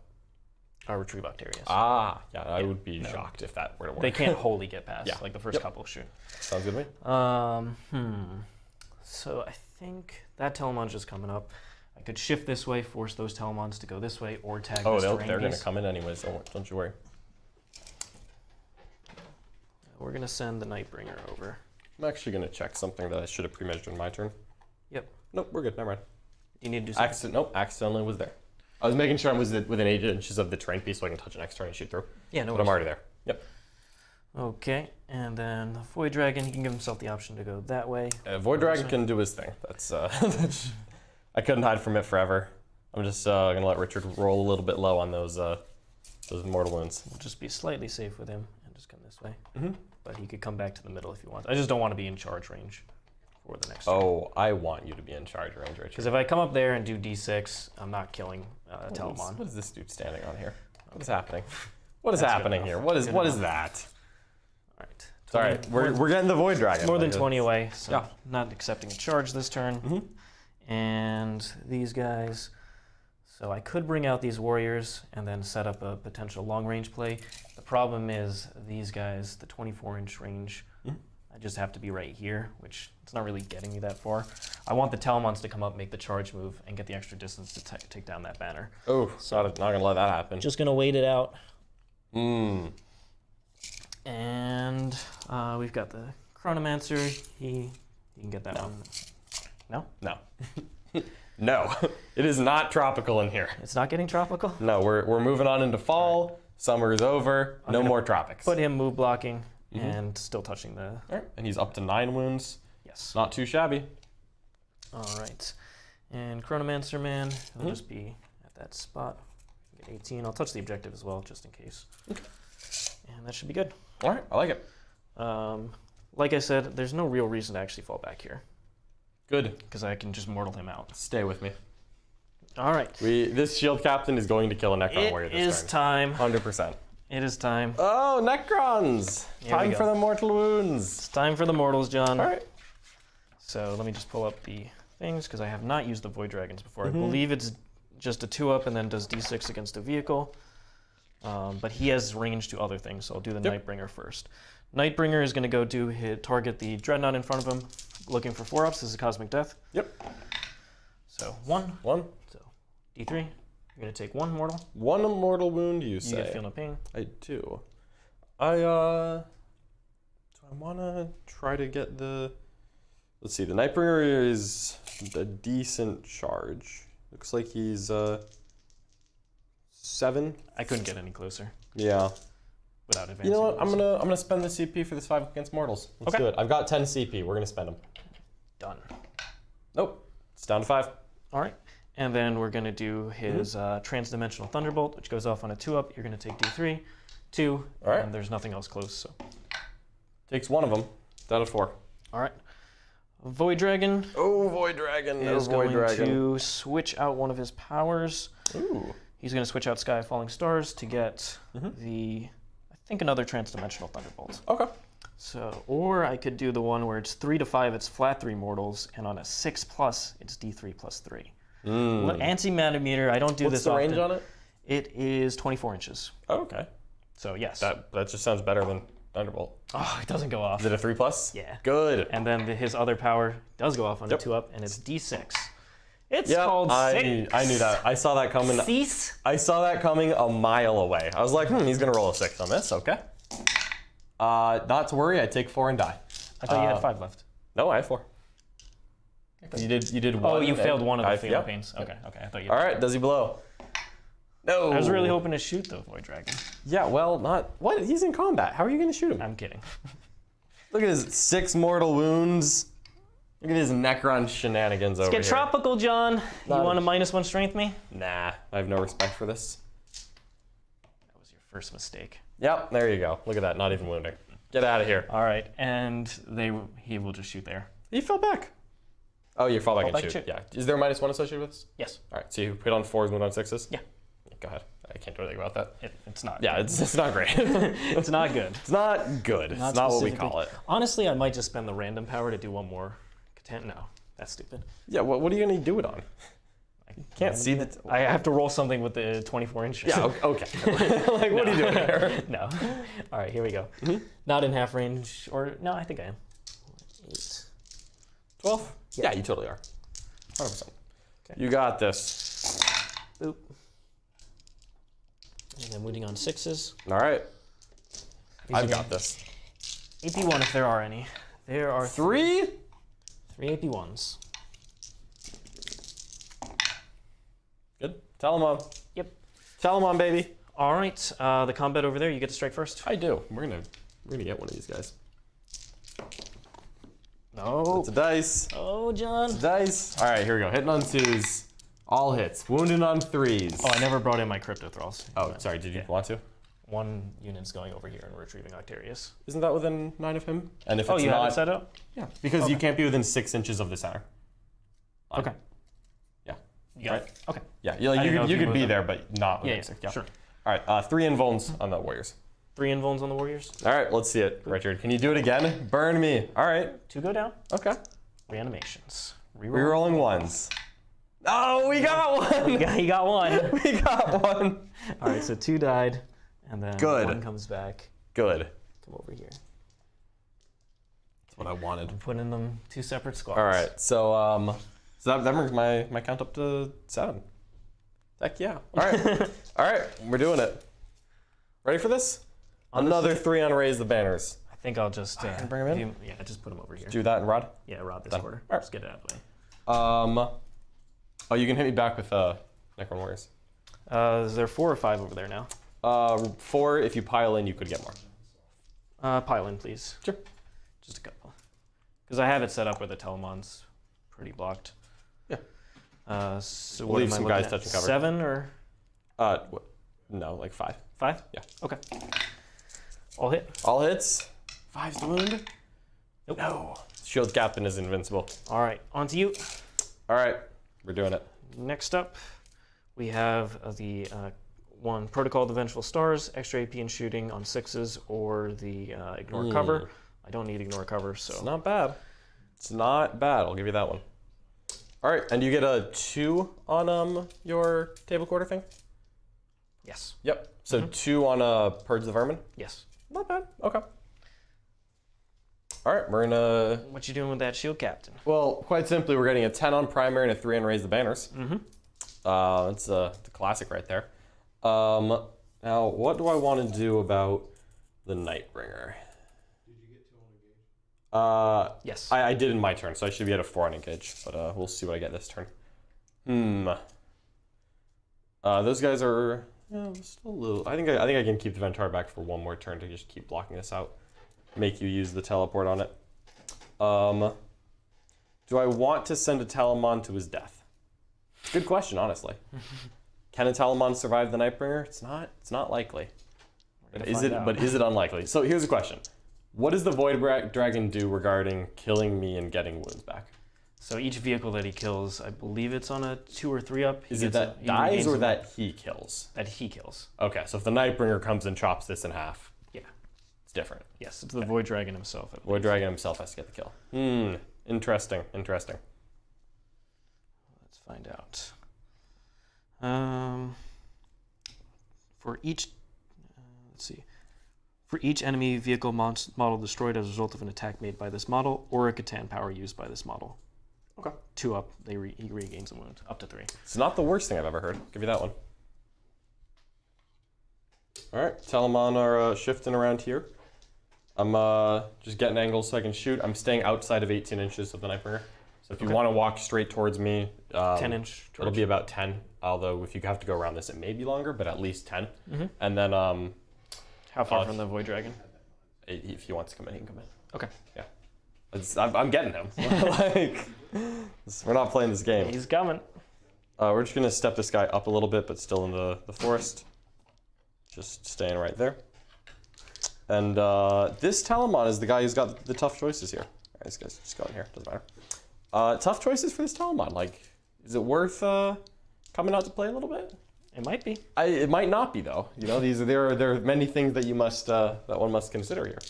Retrieve Octarius. Ah, yeah, I would be shocked if that were to work. They can't wholly get past, Yeah. like the first couple shoot. Sounds good to me. So I think that Telemon's just coming up. I could shift this way, force those Telemons to go this way, or tag this terrain they're going piece. to come in anyways, don't you worry. We're going to send the Nightbringer over. I'm actually going to check something that I should have pre-measured in my turn. Yep. Nope, we're good, never mind. You need to do something. Accidentally was there. I was making sure I was within 8 inches of the terrain piece so I can touch it next turn and shoot through. Yeah, no But I'm worries. already there. Yep. Okay, and then the Void Dragon, he can give himself the option to go that way. Void Dragon can do his thing. That's I couldn't hide from it forever. I'm just going to let Richard roll a little bit low on those mortal wounds. We'll just be slightly safe with him and just come this way. But he could come back to the middle if he wants. I just don't want to be in charge range for the next turn. Oh, I want you to be in charge range, Richard. Because if I come up there and do D6, I'm not killing Telemon. What is this dude standing on here? What is happening? What is That's good happening enough. here? What is Good that? All right. It's all right. We're getting the Void Dragon. More than Like, 20 away, so Yeah. not accepting a charge this turn. And these guys, so I could bring out these warriors and then set up a potential long-range play. The problem is these guys, the 24-inch range, I just have to be right here, which it's not really getting me that far. I want the Telemons to come up, make the charge move, and get the extra distance to take down that banner. Oh, not gonna let that happen. Just gonna wait it out. Mm. And we've got the Chronomancer. You can get that one. No? No. No. It is not tropical in here. It's not getting tropical? No, we're moving on into fall. Summer is over. No more tropics. Put him move blocking and still touching the... All right. And he's up to 9 wounds. Yes. Not too shabby. All right. And Chronomancer Man, he'll just be at that spot. Get 18. I'll touch the objective as well, just in case. Okay. And that should be good. All right. I like it. Like I said, there's no real reason to actually fall back here. Good. Because I can just mortal him out. Stay with me. All right. This shield captain is going to kill a Necron warrior It this is turn. time. 100%. It is time. Oh, Necrons! Here we Time go. for the mortal wounds. It's time for the mortals, John. All right. So let me just pull up the things, because I have not used the Void Dragons before. I believe it's just a 2-up and then does D6 against a vehicle. But he has range to other things, so I'll do the Nightbringer first. Nightbringer is going to go target the Dreadnought in front of him, looking for 4-ups. This is Cosmic Death. Yep. So 1. 1. So D3. You're going to take 1 mortal. 1 mortal wound, you say? You get Feel No Pain. I do. Do I want to try to get the... Let's see, the Nightbringer is a decent charge. Looks like he's... 7. I couldn't get any closer Yeah. without advancing. You know what? I'm gonna spend the CP for this 5 against mortals. Let's Okay. do it. I've got 10 CP. We're gonna spend them. Done. Nope. It's down to 5. All right. And then we're going to do his Transdimensional Thunderbolt, which goes off on a 2-up. You're going to take D3, 2, All right. and there's nothing else close. So, Takes one of them. Down to 4. all right. Void Dragon Oh, Void Dragon. No is Void going Dragon. to switch out one of his powers. Ooh. He's going to switch out Sky Falling Stars to get I think another Transdimensional Thunderbolt. Okay. So, or I could do the one where it's 3 to 5, it's flat 3 mortals, and on a 6+, it's D3 plus 3. Anti-mana meter, I don't do What's this the often. range on it? It is 24 inches. Oh, okay. So yes. That just sounds better than Thunderbolt. Oh, it doesn't go off. Is it a 3+? Yeah. Good. And then his other power does go off on a 2-up, and it's D6. It's Yeah, called I Six. knew that. I saw that coming. Cease. I saw that coming a mile away. I was like, he's gonna roll a 6 on this. Okay. Not to worry. I take 4 and die. I thought you had 5 left. No, I have 4. You did 1. Oh, you failed one of the yep. Philippines. Okay, okay. I thought you. All right. Does he blow? No. I was really hoping to shoot the Void Dragon. Yeah. Well, not. What? He's in combat. How are you gonna shoot him? I'm kidding. Look at his 6 mortal wounds. Look at his Necron shenanigans over Get here. tropical, John. You Not want a- to -1 strength me? Nah, I have no respect for this. That was your first mistake. Yep, there you go. Look at that, not even wounding. Get out of here. All right, and he will just shoot there. He fell back. Oh, you fall back Fall and back shoot. and shoot. Yeah. Is there a -1 associated with this? Yes. All right, so you hit on 4s, wound on 6s? Yeah. Go ahead. I can't do anything about that. It's not. Yeah, it's not great. It's not good. It's not good. It's not what we specifically. call it. Honestly, I might just spend the random power to do one more. No, that's stupid. Yeah, what are you going to do it on? I can't see the... I have to roll something with the 24 inches. Yeah, okay. Like, what are you doing here? No. All right, here we go. Not in half range, or no, I think I am. 8. 12? Yeah, you totally are. 100%. Okay. You got this. Boop. And then moving on 6s. All right. These I've are got this. AP1 if there are any. There are 3? 3 AP1s. Good. Tell him on. Yep. Tell him on, baby. All right, the combat over there, you get to strike first. I do. We're gonna get one of these guys. No. It's a dice. Oh, John. It's a dice. All right, here we go. Hitting on 2s. All hits. Wounded on 3s. Oh, I never brought in my Cryptothralls. Oh, sorry. Did you want to? 1 unit's going over here and retrieving Octarius. Isn't that within 9 of him? And if Oh, it's you not, have it set up? yeah, because you can't be within 6 inches of the center. Okay. Yeah. You got it? Okay. Yeah. didn't know You if you could moved be them. there, but not within Yeah, 6. yeah, sure. All right. 3 invulns on the warriors. 3 invulns on the warriors. All right. Let's see it. Richard, can you do it again? Burn me. All right. 2 go down. Okay. Reanimations. Reroll. Rerolling 1s. Oh, we got one. He got 1. We got one. All right, so 2 died, and then Good. 1 comes back. Good. Come over here. That's what I wanted. I'm putting them 2 separate squads. All right. So that brings my count up to 7. Heck yeah. All right. All right. We're doing it. Ready for this? Another 3 on Raise the Banners. I think I'll just bring 'em in? Yeah, just put them over here. Do that and Rod. Yeah, Rod this Done. quarter. All right. Just get it out of the way. Oh, you can hit me back with Necron Warriors. Is there 4 or 5 over there now? 4, if you pile in, you could get more. Pile in, please. Sure. Just a couple. Because I have it set up where the Telemon's pretty blocked. Yeah. So We'll what leave am I some looking guys at? touching cover. 7 or No, like 5. 5? Yeah. Okay. All hit. All hits. 5's the wound. Nope. No. Shield Captain is invincible. All right, on to you. All right. We're doing it. Next up, we have the 1 Protocol of the Vengeful Stars, extra AP in shooting on 6s, or the Ignore Cover. I don't need Ignore Cover, so. It's not bad. It's not bad. I'll give you that one. All right. And you get a 2 on your table quarter thing? Yes. Yep. So 2 on Purge the Vermin? Yes. Not bad. Okay. All right. We're going to... What you doing with that Shield Captain? Well, quite simply, we're getting a 10 on Primary and a 3 on Raise the Banners. It's the classic right there. Now, what do I want to do about the Nightbringer? Did you get 2 on engage? Yes. I did in my turn, so I should be at a 4 on Engage, but we'll see what I get this turn. Those guys are Yeah, still a little. I think I can keep the Ventar back for one more turn to just keep blocking this out. Make you use the teleport on it. Do I want to send a Talamon to his death? Good question, honestly. Can a Talamon survive the Nightbringer? It's not likely. Is it unlikely? So here's a question. What does the Void Dragon do regarding killing me and getting wounds back? So each vehicle that he kills, I believe it's on a 2 or 3 up. Is it that dies or that he kills? That he kills. Okay, so if the Nightbringer comes and chops this in half, yeah, it's different. Yes, it's the Void Dragon himself. Void Dragon himself has to get the kill. Interesting. Let's find out. For each, let's see. For each enemy vehicle model destroyed as a result of an attack made by this model, or a Catan power used by this model. Okay. 2 up, he regains a wound. Up to 3. It's not the worst thing I've ever heard. I'll give you that one. All right, Talamon are shifting around here. I'm just getting angles so I can shoot. I'm staying outside of 18 inches of the Nightbringer. So if you want to walk straight towards me, 10-inch. It'll be about 10. Although if you have to go around this, it may be longer, but at least 10. And then how far from the Void Dragon? If he wants to come in, he can come in. Okay. Yeah. I'm getting him. Like, we're not playing this game. He's coming. We're just gonna step this guy up a little bit, but still in the forest. Just staying right there. And this Talamon is the guy who's got the tough choices here. All right, this guy's just going here. Doesn't matter. Tough choices for this Talamon. Like, is it worth coming out to play a little bit? It might be. It might not be though. You know, there are many things that you must that one must consider here.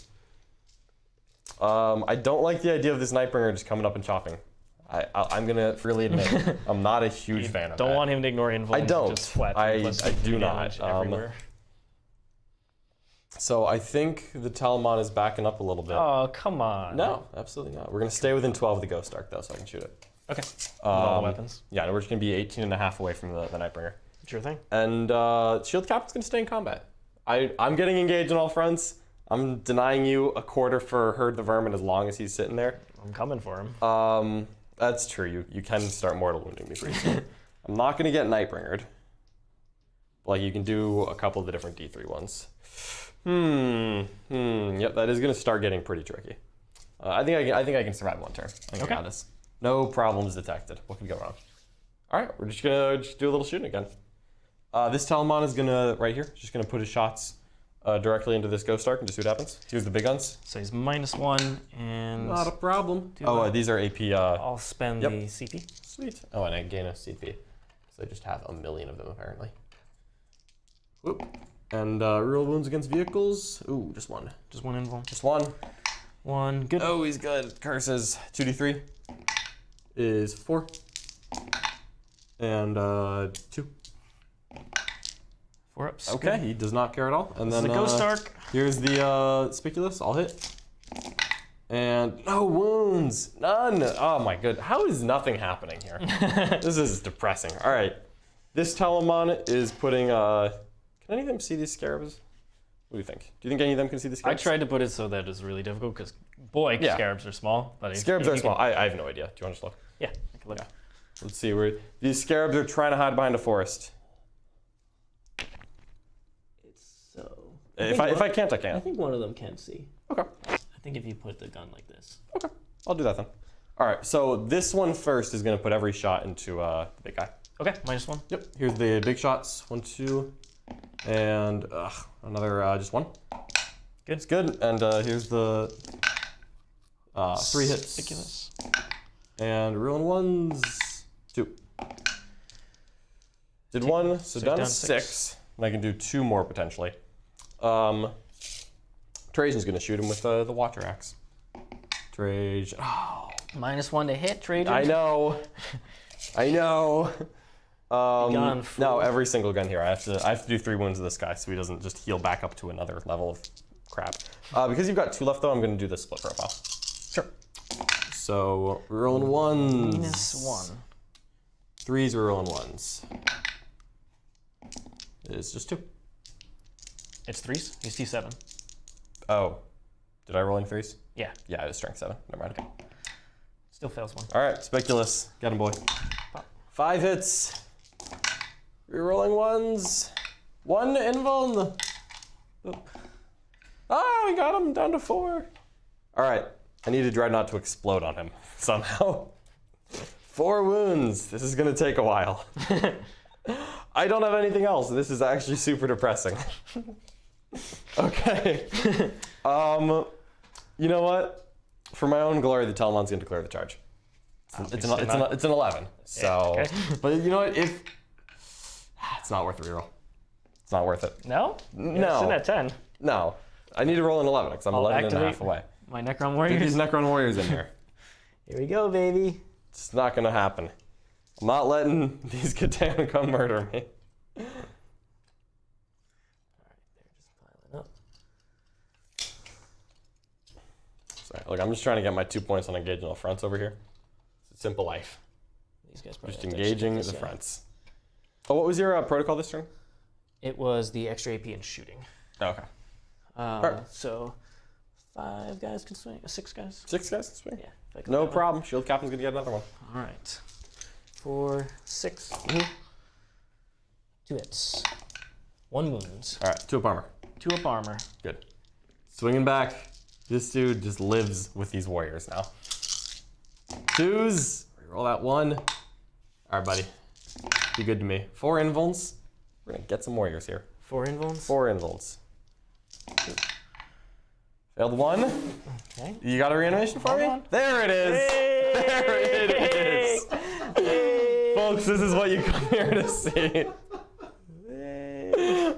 I don't like the idea of this Nightbringer just coming up and chopping. I'm gonna freely admit I'm not a huge fan of that. Don't want him to ignore invuln. I don't. Just flat I do not. Everywhere. So I think the Talamon is backing up a little bit. Oh, come on. No, absolutely not. We're gonna stay within 12 of the Ghost Arc though, so I can shoot it. Okay. All weapons. Yeah, and we're just gonna be 18 and a half away from the Nightbringer. Sure thing. And Shield Captain's gonna stay in combat. I'm getting engaged on all fronts. I'm denying you a quarter for Herd the Vermin as long as he's sitting there. I'm coming for him. That's true. You can start mortal wounding me pretty soon. I'm not gonna get Nightbringered. Like you can do a couple of the different D3 ones. Yep, that is gonna start getting pretty tricky. I think I can survive one turn. I think I got this. No problems detected. What could go wrong? All right, we're just gonna do a little shooting again. This Talamon is gonna right here. Just gonna put his shots directly into this Ghost Arc and just see what happens. Here's the big guns. So he's -1 and. Not a problem. Oh, these are AP. I'll spend the CP. Sweet. Oh, and I gain a CP because I just have a million of them apparently. Whoop. And real wounds against vehicles. Ooh, just one. Just one invuln. Just one. One. Good. Oh, he's good. Curses. 2d3 is 4. And 2. 4 ups. Okay, Good. he does not care at all. And This then is the Ghost Arc. Here's the Spiculous. I'll hit. And no wounds. None. Oh my good. How is nothing happening here? This is depressing. All right. This Talamon is putting can any of them see these scarabs? What do you think? Do you think any of them can see the scarabs? I tried to put it so that it's really difficult because, boy, scarabs are small. But scarabs are small. I have no idea. Do you want to just look? Yeah, I can look. Yeah. Let's see. These scarabs are trying to hide behind a forest. It's so. If I can't, I can't. I think one of them can see. Okay. I think if you put the gun like this. Okay. I'll do that then. All right. So this one first is going to put every shot into the big guy. Okay, -1. Yep. Here's the big shots. 1, 2, and another just 1. Good. It's good. And here's the 3 hits. Ridiculous. And real ones. 2. Did 1, so down to 6. And I can do 2 more potentially. Trajan's gonna shoot him with the Watcher Axe. Trajan. Oh. -1 to hit, Trajan. I know. I know. Gun, no, every single gun here. I have to do 3 wounds to this guy so he doesn't just heal back up to another level of crap. Because you've got 2 left though, I'm gonna do the split profile. Sure. So we're rolling 1s. -1. 3s, we're rolling 1s. It's just 2. It's 3s. He's T7. Oh, did I roll in 3s? Yeah. Yeah, it was strength 7. Never mind. Okay. Still fails 1. All right, Speculous. Get him, boy. Pop. 5 hits. Rerolling 1s. One invuln. Oh, we got him down to 4. All right, I need a dreadnought to explode on him somehow. 4 wounds. This is gonna take a while. I don't have anything else. This is actually super depressing. Okay. You know what? For my own glory, the Telemon's gonna declare the charge. It's an 11. So, okay. But you know what? If it's not worth the reroll. It's not worth it. No? No. Sitting at 10. No. I need to roll an 11 because I'm 11 and a half away. My Necron Get Warriors. these Necron Warriors in here. Here we go, baby. It's not gonna happen. I'm not letting these Catan come murder me. Sorry, look, I'm just trying to get my 2 points on engaging all fronts over here. It's a simple life. These guys probably Just have to engaging execute the this guy. fronts. Oh, what was your protocol this turn? It was the extra AP and shooting. Oh, okay. Right. So 5 guys can swing. 6 guys? 6 guys this way? Yeah. if I can No get one. problem. Shield Captain's gonna get another one. All right. 4, 6. 2 hits. 1 wound. All right, 2 up armor. 2 up armor. Good. Swinging back. This dude just lives with these warriors now. 2s. Roll that 1. All right, buddy. Be good to me. 4 invulns. We're gonna get some warriors here. 4 invulns. 4 invulns. Failed 1. Okay. You got a reanimation for Hold me? on. There it is. Hey! There it is. Folks, this is what you come here to see.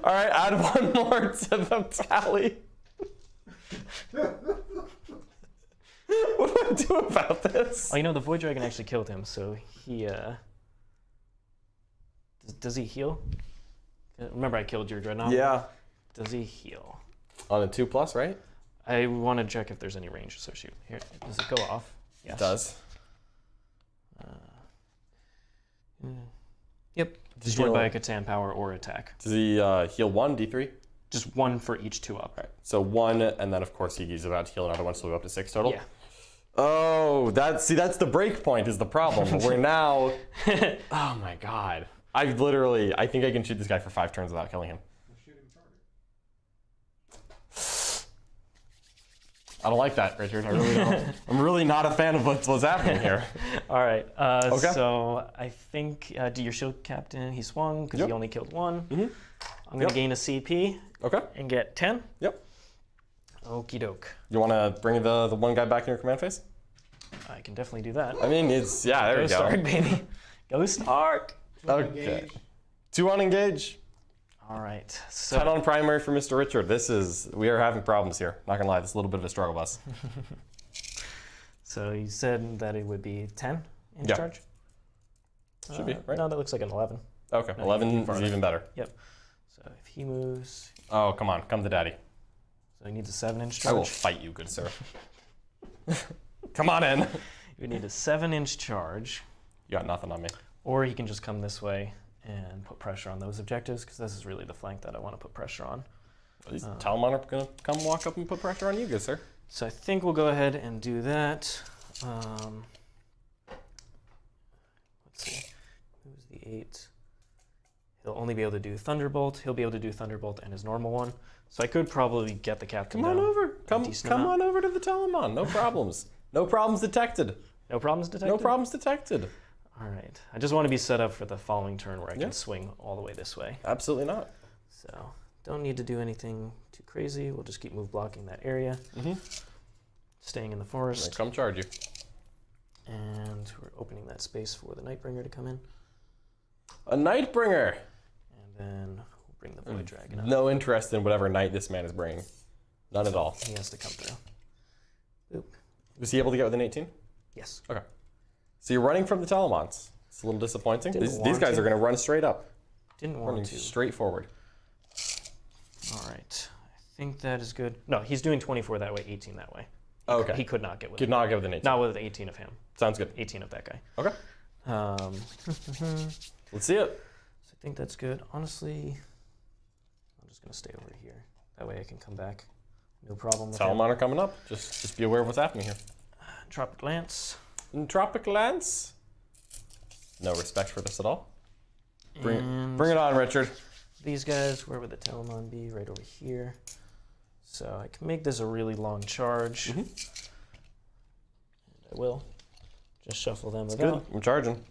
All right, add 1 more to the tally. What do I do about this? Oh, you know, the Void Dragon actually killed him, so he, does he heal? Remember I killed your Dreadnought? Yeah. Does he heal? On a 2+, right? I want to check if there's any range associated. Here, does it go off? Yes. It does. Yep. Destroyed by a Catan power or attack. Does he heal 1, D3? Just 1 for each 2 up. All right. So 1, and then of course he's about to heal another 1, so we go up to 6 total. Yeah. Oh, that's the break point is the problem. We're now. Oh my god! I think I can shoot this guy for 5 turns without killing him. I don't like that, Richard. I really don't. I'm really not a fan of what's happening here. All right. Okay. So I think do your shield captain. He swung because he only killed 1. Mm-hmm. I'm gonna gain a CP Okay. and get 10. Yep. Okie doke. You want to bring the one guy back in your command phase? I can definitely do that. I mean, it's there Go you go. Stark, baby. Go Stark. Okay. 2 on engage. All right. 10 So on primary for Mr. Richard. We are having problems here. Not gonna lie, this is a little bit of a struggle bus. so you said that it would be 10 in Yeah. charge. Should be right. No, that looks like an 11. Okay, No, 11 you're is farther. even better. Yep. So if he moves, Oh, come on, come to daddy. so he needs a 7-inch I will charge. fight you, good sir. Come on in. You would need a 7-inch charge, You got nothing on me. or he can just come this way and put pressure on those objectives, because this is really the flank that I want to put pressure on. These Talmon are gonna come walk up and put pressure on you, good sir. So I think we'll go ahead and do that. Let's see. Who's the 8? He'll only be able to do Thunderbolt. He'll be able to do Thunderbolt and his normal one. So I could probably get the captain Come on down over. a Come decent amount. on over to the Talmon. No problems. No problems detected. No problems detected? No problems detected. All right. I just want to be set up for the following turn where I Yeah. can swing all the way this way. Absolutely not. So don't need to do anything too crazy. We'll just keep move blocking that area. Mm-hmm. Staying in the Then forest. come charge you. And we're opening that space for the Nightbringer to come in. A Nightbringer. And then we'll bring the Void Dragon up. No interest in whatever knight this man is bringing. None at all. He has to come through. Boop. Was he able to get within 18? Yes. Okay. So you're running from the Telemons. It's a little disappointing. Didn't These want guys to. are going to run straight up. Didn't Running want to. straight forward. All right. I think that is good. No, he's doing 24 that way, 18 that way. Okay. He could not get with Could not get within 18. Not with 18 of him. Sounds good. 18 of that guy. Okay. So Let's see it. I think that's good. Honestly, I'm just going to stay over here. That way I can come back. No problem with him. Telemon are coming up. Just be aware of what's happening here. Tropic Lance. Tropic Lance. No respect for this at all. Bring And it on, Richard. these guys, where would the Telemon be? Right over here. So I can make this a really long charge. And I will just shuffle them about. Good. I'm charging.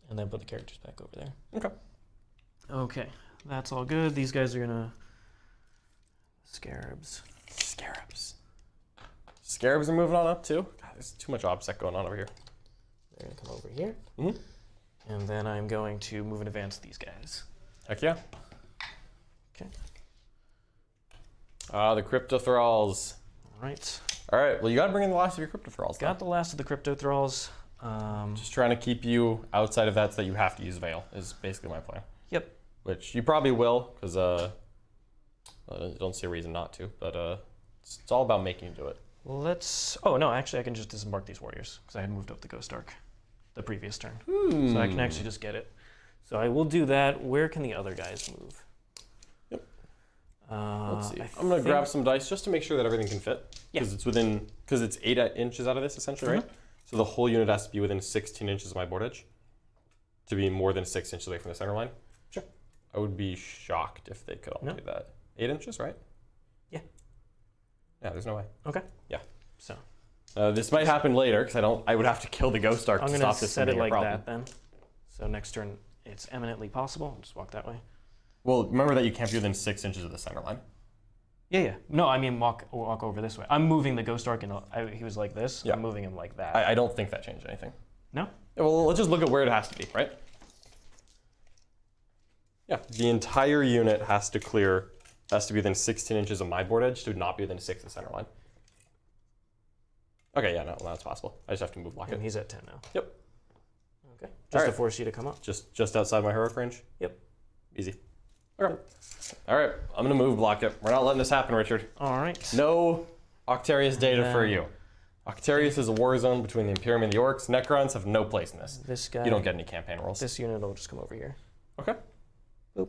And then put the characters back over there. Okay. Okay, that's all good. These guys are gonna Scarabs. Scarabs are moving on up too. God, there's too much OBSEC going on over here. They're gonna come over here. And then I'm going to move and advance these guys. Heck yeah. Okay. The Cryptothralls. All right. All right, well, you got to bring in the last of your Cryptothralls. Got the last of the Cryptothralls. Just trying to keep you outside of that so that you have to use Veil is basically my plan. Yep. Which you probably will, because I don't see a reason not to, but it's all about making you do it. Let's... Oh, no, actually, I can just disembark these warriors, because I had moved up the Ghost Ark the previous turn. So I can actually just get it. So I will do that. Where can the other guys move? Yep. Let's see. I'm going to grab some dice just to make sure that everything can fit. Because it's 8 inches out of this, essentially, right? So the whole unit has to be within 16 inches of my board edge to be more than 6 inches away from the center line. Sure. I would be shocked if they could all do that. 8 inches, right? Yeah. Yeah, there's no way. Okay. Yeah. So this might happen later because I would have to kill the Ghost Ark to stop this from being a problem. I'm going to set it like that then. So next turn, it's eminently possible. I'll just walk that way. Well, remember that you can't be within 6 inches of the center line. Yeah. No, I mean walk over this way. I'm moving the Ghost Ark, and he was like this. Yeah. I'm moving him like that. I don't think that changed anything. No? Yeah, well, let's just look at where it has to be, right? Yeah, the entire unit has to be within 16 inches of my board edge to not be within 6 of the center line. Okay, yeah, no, that's possible. I just have to move block it. And he's at 10 now. Yep. Okay. Just to force you to come up. Just outside my heroic range? Yep. Easy. Okay. All right, I'm gonna move block it. We're not letting this happen, Richard. All right. No Octarius data for you. Octarius is a war zone between the Imperium and the Orcs. Necrons have no place in this. This guy. You don't get any campaign rolls. This unit will just come over here. Okay. Boop.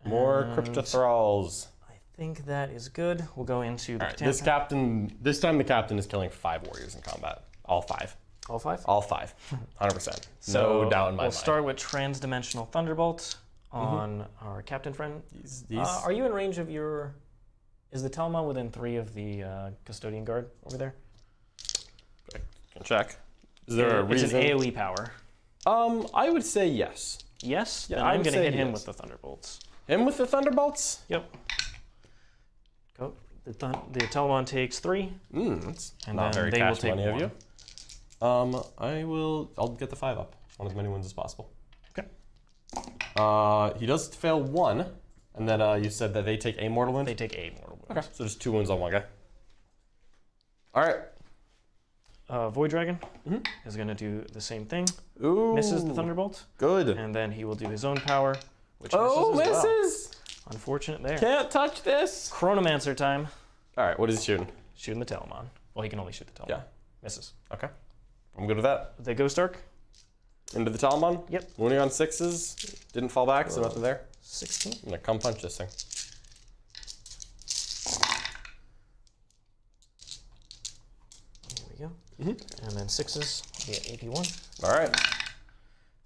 More Cryptothralls. I think that is good. We'll go into the this time the captain is killing 5 warriors in combat. All 5. All 5? All 5. 100%. So no doubt in my mind. We'll start with Transdimensional Thunderbolt on our captain friend. Are you in range of your... Is the Telemon within 3 of the Custodian Guard over there? I can check. Is there a reason? It's an AoE power. I would say yes. Yes? Yeah, then I'm going to hit him with the Thunderbolts. Him with the Thunderbolts? Yep. Go. The Telemon takes 3. That's and not then very they will cash take money 1. of you. I'll get the 5 up. Want as many wins as possible. Okay. He does fail 1, and then you said that they take a mortal wound? They take a mortal wound. Okay, so just 2 wounds on one guy. All right. Void Dragon is going to do the same thing. Ooh. Misses the Thunderbolt. Good. And then he will do his own power, which misses. Well. Unfortunate there. Can't touch this. Chronomancer time. All right, what is he shooting? Shooting the Telemon. Well, he can only shoot the Telemon. Yeah. Misses. Okay. I'm good with that. The Ghost Ark. Into the Telemon? Yep. Wounding on 6s. Didn't fall back, so nothing there. 16. I'm going to come punch this thing. There we go. And then 6s. Be at 81. All right.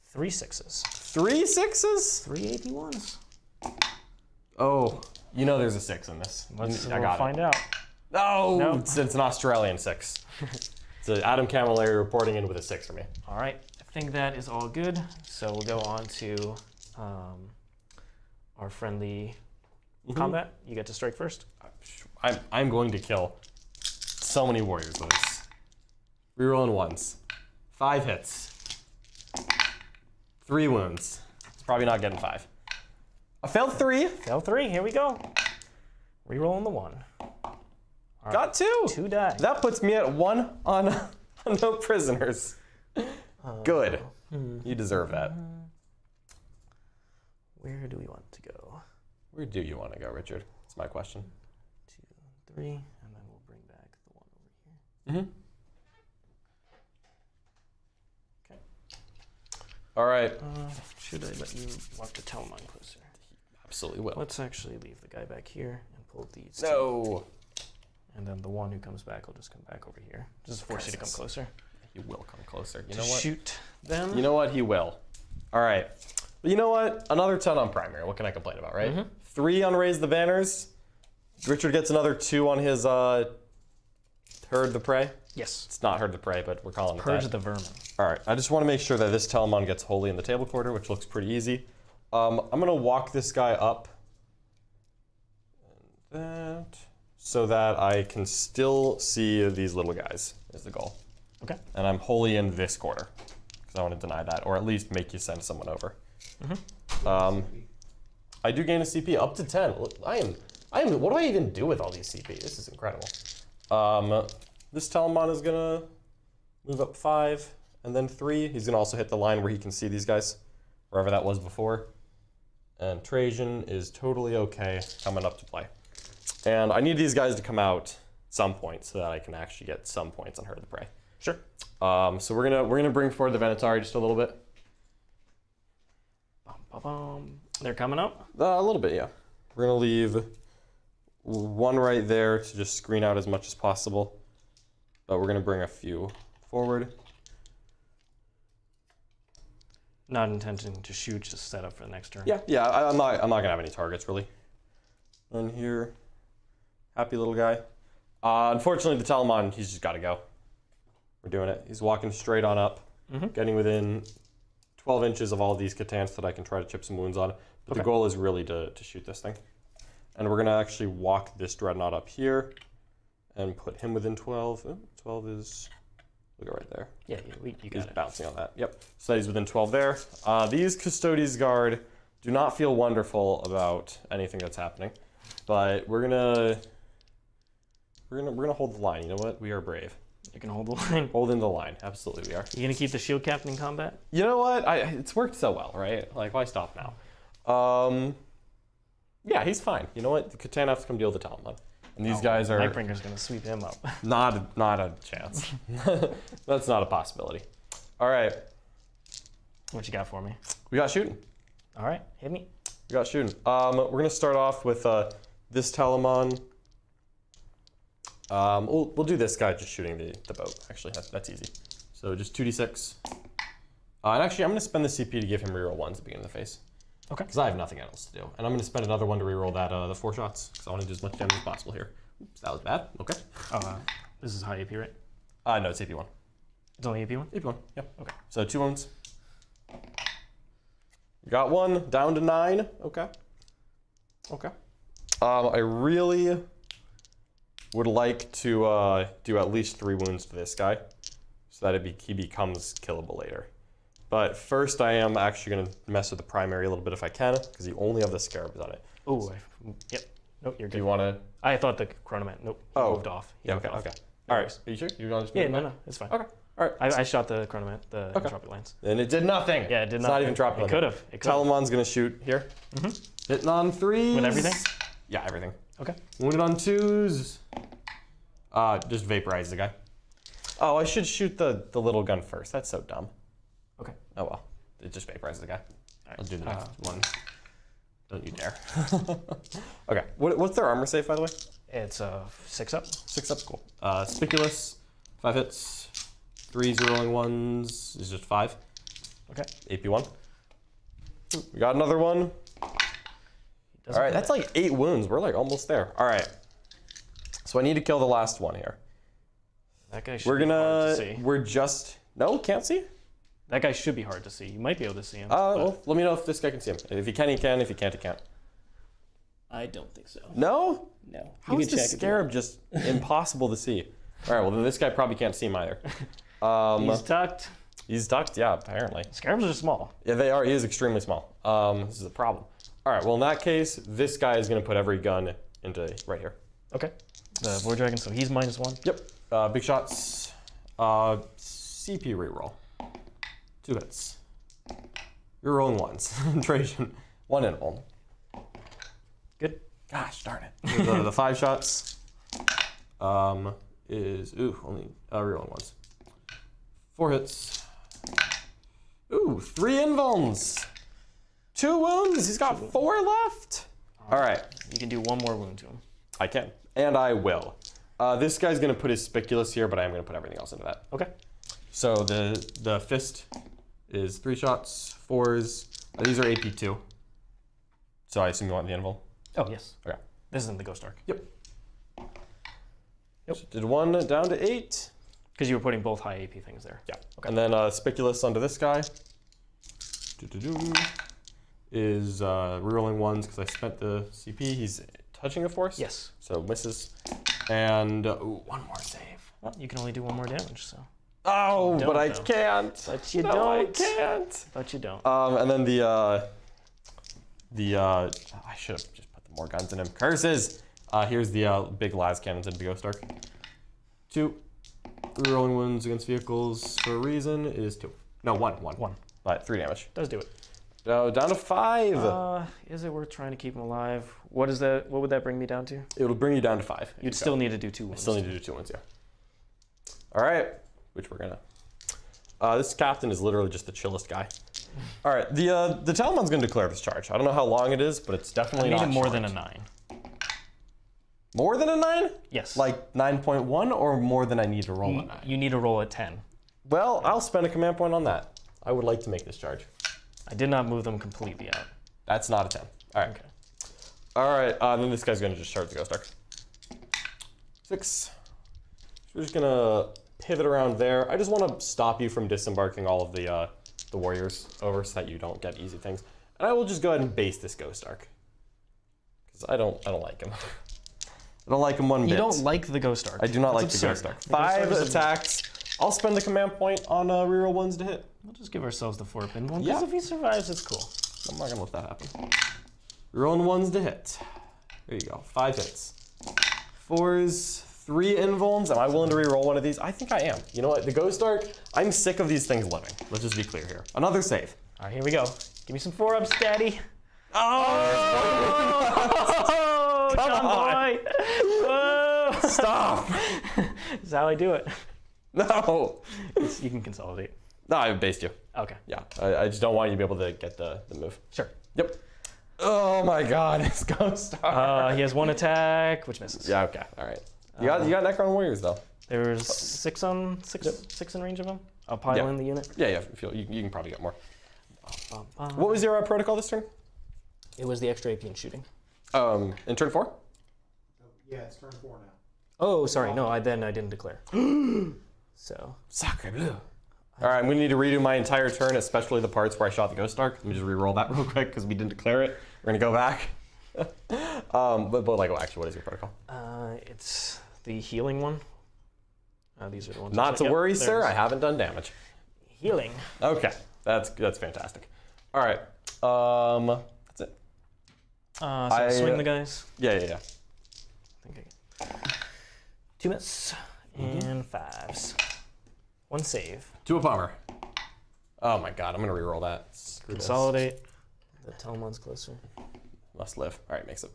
3 6s. 3 6s? 3 81s. Oh, you know there's a 6 in this. We'll I find out. No, No. It's an Australian 6. It's Adam Camilleri reporting in with a 6 for me. All right. I think that is all good. So we'll go on to our friendly combat. You get to strike first. I'm going to kill so many warriors with this. Rerolling 1s. 5 hits. 3 wounds. It's probably not getting 5. I failed 3. Fail 3. Here we go. Rerolling the 1. All Got 2. 2 die. That puts me at 1 on no prisoners. Good. You deserve that. Where do we want to go? Where do you want to go, Richard? That's my question. 2, 3, and then we'll bring back the 1 over here. Okay. All right. Should I let you walk the Telemon closer? Absolutely will. Let's actually leave the guy back here and pull these. No. And then the one who comes back will just come back over here. Just force you to come closer. He will come closer. You to know what? Shoot them. You know what? He will. All right. But you know what? Another 10 on primary. What can I complain about, right? 3 on Raise the Banners. Richard gets another 2 on his Herd the Prey. Yes. It's not Herd the Prey, but we're calling it Purge that. the vermin. All right, I just want to make sure that this Telemon gets Holy in the table quarter, which looks pretty easy. I'm going to walk this guy up and that, so that I can still see these little guys is the goal. Okay. And I'm Holy in this quarter, because I want to deny that, or at least make you send someone over. I do gain a CP up to 10. I am. What do I even do with all these CP? This is incredible. This Telemon is gonna move up 5 and then 3. He's gonna also hit the line where he can see these guys, wherever that was before. And Trajan is totally okay coming up to play. And I need these guys to come out some point so that I can actually get some points on Herd of the Prey. Sure. So we're gonna bring forward the Venatari just a little bit. They're coming up? A little bit, yeah. We're gonna leave 1 right there to just screen out as much as possible. But we're gonna bring a few forward. Not intending to shoot, just set up for the next turn. Yeah. I'm not gonna have any targets really. And here, happy little guy. Unfortunately, the Telemon, he's just got to go. We're doing it. He's walking straight on up, getting within 12 inches of all of these Catans that I can try to chip some wounds on. But the goal is really to shoot this thing. And we're gonna actually walk this Dreadnought up here and put him within 12. Ooh, 12 is, look at right there. Yeah, you got He's it. bouncing on that. Yep. So that he's within 12 there. These Custodes Guard do not feel wonderful about anything that's happening, but we're gonna hold the line. You know what? We are brave. You can hold the line. Holding the line. Absolutely, we are. You gonna keep the shield captain in combat? You know what? It's worked so well, right? Like, why stop now? Yeah, he's fine. You know what? The Catan have to come deal with the Telemon. And these guys are Nightbringer's gonna sweep him up. not a chance. That's not a possibility. All right. What you got for me? We got shooting. All right, hit me. We got shooting. We're gonna start off with this Telemon. We'll do this guy just shooting the boat. Actually, that's easy. So just 2d6. And actually, I'm gonna spend the CP to give him reroll 1s at the beginning of the phase. Okay. Because I have nothing else to do, and I'm gonna spend another 1 to reroll that the 4 shots because I want to do as much damage as possible here. Oops, that was bad. Okay. This is high AP, right? No, it's AP1. It's only AP1? AP1. Yep. Okay. So 2 wounds. We got 1 down to 9. Okay. Okay. I really would like to do at least 3 wounds to this guy so that he becomes killable later. But first I am actually going to mess with the primary a little bit if I can, because you only have the Scarabs on it. Oh, yep. Nope, you're good. Do you want to? I thought the Chronomancer. Nope, he moved off. He moved off. Okay. All right. Are you sure? You want to just Yeah, no, it's fine. Okay. All right. I shot the Chronomancer, the Entropic Lance. And it did nothing. Yeah, it did It's nothing. not even dropping. It could have. Telemon's going to shoot here. Hitting on 3s. With everything? Yeah, everything. Okay. Wounded on 2s. Just vaporize the guy. Oh, I should shoot the little gun first. That's so dumb. Okay. Oh well. It just vaporizes the guy. Right. I'll do the next one. Don't you dare. Okay. What's their armor save, by the way? It's 6 up. 6 up. Cool. Spiculous. 5 hits. 3 rolling 1s is just 5. Okay. AP1. We got another one. All right, that's like 8 wounds. We're like almost there. All right. So I need to kill the last one here. That guy should be hard to see. No, can't see? That guy should be hard to see. You might be able to see him. Well, let me know if this guy can see him. If he can, he can. If he can't, he can't. I don't think so. No? No. How is the Scarab just impossible to see? All right, well, then this guy probably can't see him either. He's tucked. He's tucked, yeah, apparently. Scarabs are small. Yeah, they are. He is extremely small. This is a problem. All right, well, in that case, this guy is going to put every gun into right here. Okay. The Void Dragon, so he's -1. Yep. Big shots. CP reroll. 2 hits. You're rolling 1s. Trajan. 1 interval. Good. Gosh darn it. The 5 shots is only rerolling 1s. 4 hits. 3 invulns. 2 wounds. He's got 4 left. All right. You can do 1 more wound to him. I can, and I will. This guy's gonna put his Spiculous here, but I am gonna put everything else into that. Okay. So the fist is 3 shots, 4s. These are AP2. So I assume you want the invul? Oh, yes. Okay. This isn't the Ghost Arc. Yep. So did 1 down to 8. Because you were putting both high AP things there. Yeah. Okay. And then Spiculus onto this guy. Is rerolling 1s because I spent the CP. He's touching a force. Yes. So misses. And ooh, 1 more save. Well, you can only do 1 more damage, so. Oh, You but I don't, can't. But you No, don't. I can't. But you don't. And then I should have just put the more guns in him. Curses. Here's the big las cannons into the Ghost Arc. 2. Rerolling wounds against vehicles for a reason is 2. No, 1. 1. But 3 damage. Does do it. Down to 5. Is it worth trying to keep him alive? What is that? What would that bring me down to? It'll bring you down to 5. You'd still need to do 2 wounds. Still need to do 2 ones, yeah. All right, which we're gonna. This captain is literally just the chillest guy. All right, the Talmon's gonna declare this charge. I don't know how long it is, but it's definitely I need not it more short. than a 9. More than a 9? Yes. Like 9.1, or more than I need to roll a 9? You need to roll a 10. Well, I'll spend a command point on that. I would like to make this charge. I did not move them completely out. That's not a 10. All right. Okay. All right, then this guy's gonna just charge the Ghost Arc. 6. We're just gonna pivot around there. I just want to stop you from disembarking all of the warriors over so that you don't get easy things. And I will just go ahead and base this Ghost Arc. Because I don't like him. I don't like him one bit. You don't like the Ghost Arc. I do not That's like the Ghost absurd. Arc. The Ghost Arc 5 is attacks. I'll spend the command point on reroll 1s to hit. We'll just give ourselves the 4-pin one, Yeah. because if he survives, it's cool. I'm not gonna let that happen. Rerolling 1s to hit. There you go. 5 hits. 4s, 3 invulns. Am I willing to reroll one of these? I think I am. You know what? The Ghost Arc, I'm sick of these things living. Let's just be clear here. Another save. All right, here we go. Give me some 4-ups, Daddy. Oh! Oh, John boy. Whoa. Stop! This is how I do it. No! You can consolidate. No, I based you. Okay. Yeah, I just don't want you to be able to get the move. Sure. Yep. Oh my god, it's Ghost Arc. He has 1 attack, which misses. Yeah, okay, all right. You got Necron Warriors, though. There's 6 in range of them. I'll pile in the unit. Yeah, you can probably get more. What was your protocol this turn? It was the extra AP in shooting. In turn 4? Yeah, it's turn 4 now. Oh, sorry. No, I didn't declare. So. Sacre bleu. All right, I'm gonna need to redo my entire turn, especially the parts where I shot the Ghost Arc. Let me just re-roll that real quick because we didn't declare it. We're gonna go back. But like, actually, what is your protocol? It's the healing one. These are the ones. Not to Yep, worry, there's sir. I haven't done damage. Healing. Okay, that's fantastic. All right, that's it. So swing the guys. Yeah. I think I get 2 miss and 5s. 1 save. To a bummer. Oh my god, I'm gonna re-roll that. Screw this. Consolidate. The Talmon's closer. Must live. All right, makes it.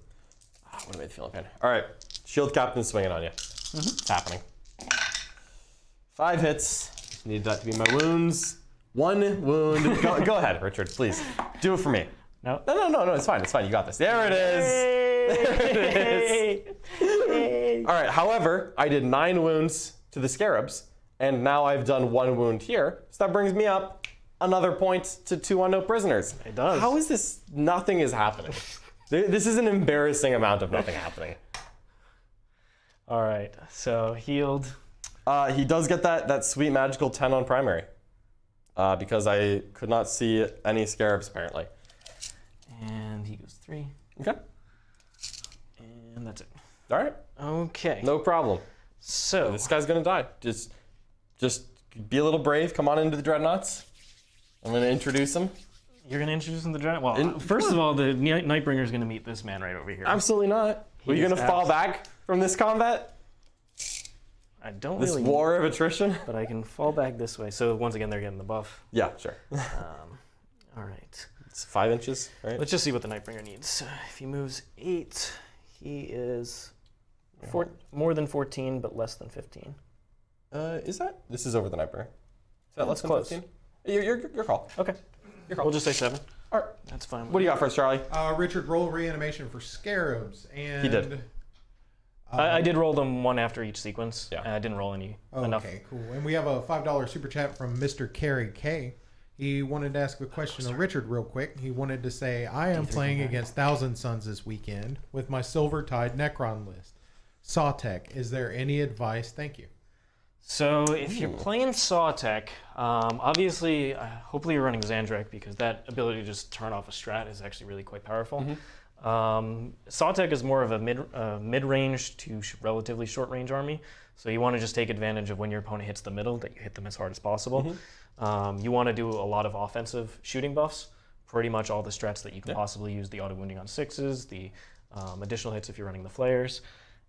What made the feeling pain? All right, Shield Captain's swinging on you. It's happening. 5 hits. Just need that to be my wounds. 1 wound. Go ahead, Richard, please. Do it for me. No. No, it's fine. It's fine. You got this. There it is. There it is. All right, however, I did 9 wounds to the Scarabs, and now I've done 1 wound here, so that brings me up another point to 2 unknown prisoners. It does. How is this? Nothing is happening. This is an embarrassing amount of nothing happening. All right, so healed. He does get that sweet magical 10 on primary, because I could not see any Scarabs apparently. And he goes 3. Okay. And that's it. All right. Okay. No problem. So This guy's gonna die. Just be a little brave. Come on into the Dreadnoughts. I'm gonna introduce him. you're gonna introduce him to Dread? Well, first of all, the Nightbringer is gonna meet this man right over here. Absolutely not. Are you gonna fall back from this combat? I don't This really. war of attrition? But I can fall back this way. So once again, they're getting the buff. Yeah, sure. All right. It's 5 inches, right? Let's just see what the Nightbringer needs. If he moves 8, he is more than 14, but less than 15. Is that? This is over the Nightbringer. Is that less than close. 15? Your call. Okay. We'll just say 7. All right. That's fine. What do you got for us, Charlie? Richard, roll reanimation for Scarabs. And He did. I did roll them 1 after each sequence. Yeah. I didn't roll any enough. Okay, cool. And we have a $5 super chat from Mr. Carey K. He wanted to ask a question to Richard real quick. He wanted to say, I am playing against Thousand Suns this weekend with my Silver Tide Necron list. Sawtech, is there any advice? Thank you. So if you're playing Sawtech, obviously, hopefully you're running Xandrek because that ability to just turn off a strat is actually really quite powerful. Sawtech is more of a mid-range to relatively short-range army, so you want to just take advantage of when your opponent hits the middle, that you hit them as hard as possible. You want to do a lot of offensive shooting buffs, pretty much all the strats that you can possibly use, the auto-wounding on 6s, the additional hits if you're running the flares,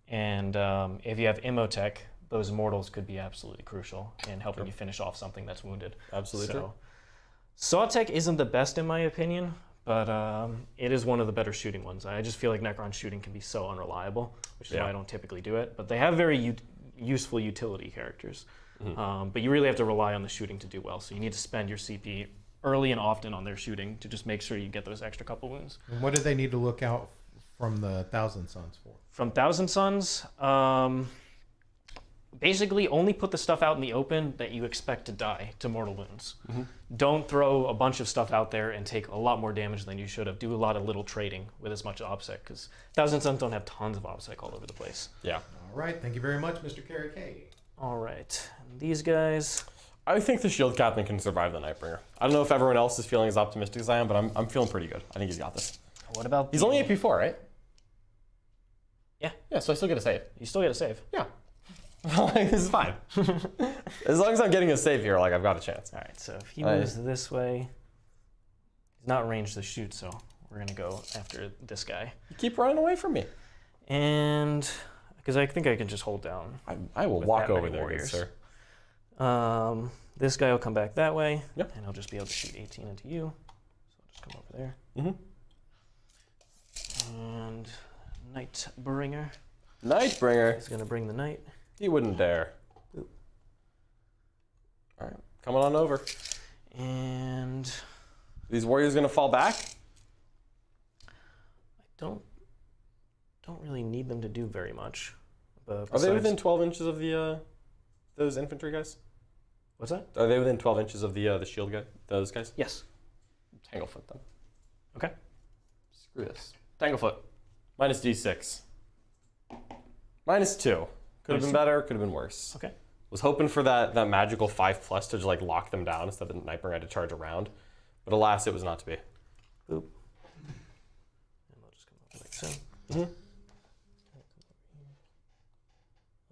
and if you have Immotech, those mortals could be absolutely crucial in helping you finish off something that's wounded. Absolutely true. Sawtech isn't the best in my opinion, but it is one of the better shooting ones. I just feel like Necron shooting can be so unreliable, which is why I don't typically do it. But they have very useful utility characters. But you really have to rely on the shooting to do well. So you need to spend your CP early and often on their shooting to just make sure you get those extra couple wounds. And what do they need to look out from the Thousand Suns for? From Thousand Suns, basically only put the stuff out in the open that you expect to die to mortal wounds. Don't throw a bunch of stuff out there and take a lot more damage than you should have. Do a lot of little trading with as much OBSEC, because Thousand Suns don't have tons of OBSEC all over the place. Yeah. All right. Thank you very much, Mr. Carey K. All right. And these guys... I think the Shield Captain can survive the Nightbringer. I don't know if everyone else is feeling as optimistic as I am, but I'm feeling pretty good. I think he's got this. What about... He's only AP4, right? Yeah. Yeah, so I still get a save. You still get a save. Yeah. This is fine. As long as I'm getting a save here, like I've got a chance. All right, so if he moves this way, he's not ranged to shoot, so we're going to go after this guy. You keep running away from me. And... because I think I can just hold down. I will walk over there, good sir. This guy will come back that way, and he'll just be able to shoot 18 into you. So I'll just come over there. And Nightbringer. Nightbringer. He's going to bring the knight. He wouldn't dare. Boop. All right, coming on over. And... these warriors going to fall back? I don't really need them to do very much. Are they within 12 inches of the those infantry guys? What's that? Are they within 12 inches of the shield guy? Those guys? Yes. Tanglefoot them. Okay. Screw this. Tanglefoot. Minus D6. -2. Could have been better. Could have been worse. Okay. Was hoping for that magical 5+ to just like lock them down instead of the Nightbringer had to charge around, but alas, it was not to be. Boop. And I'll just come over like so. I'll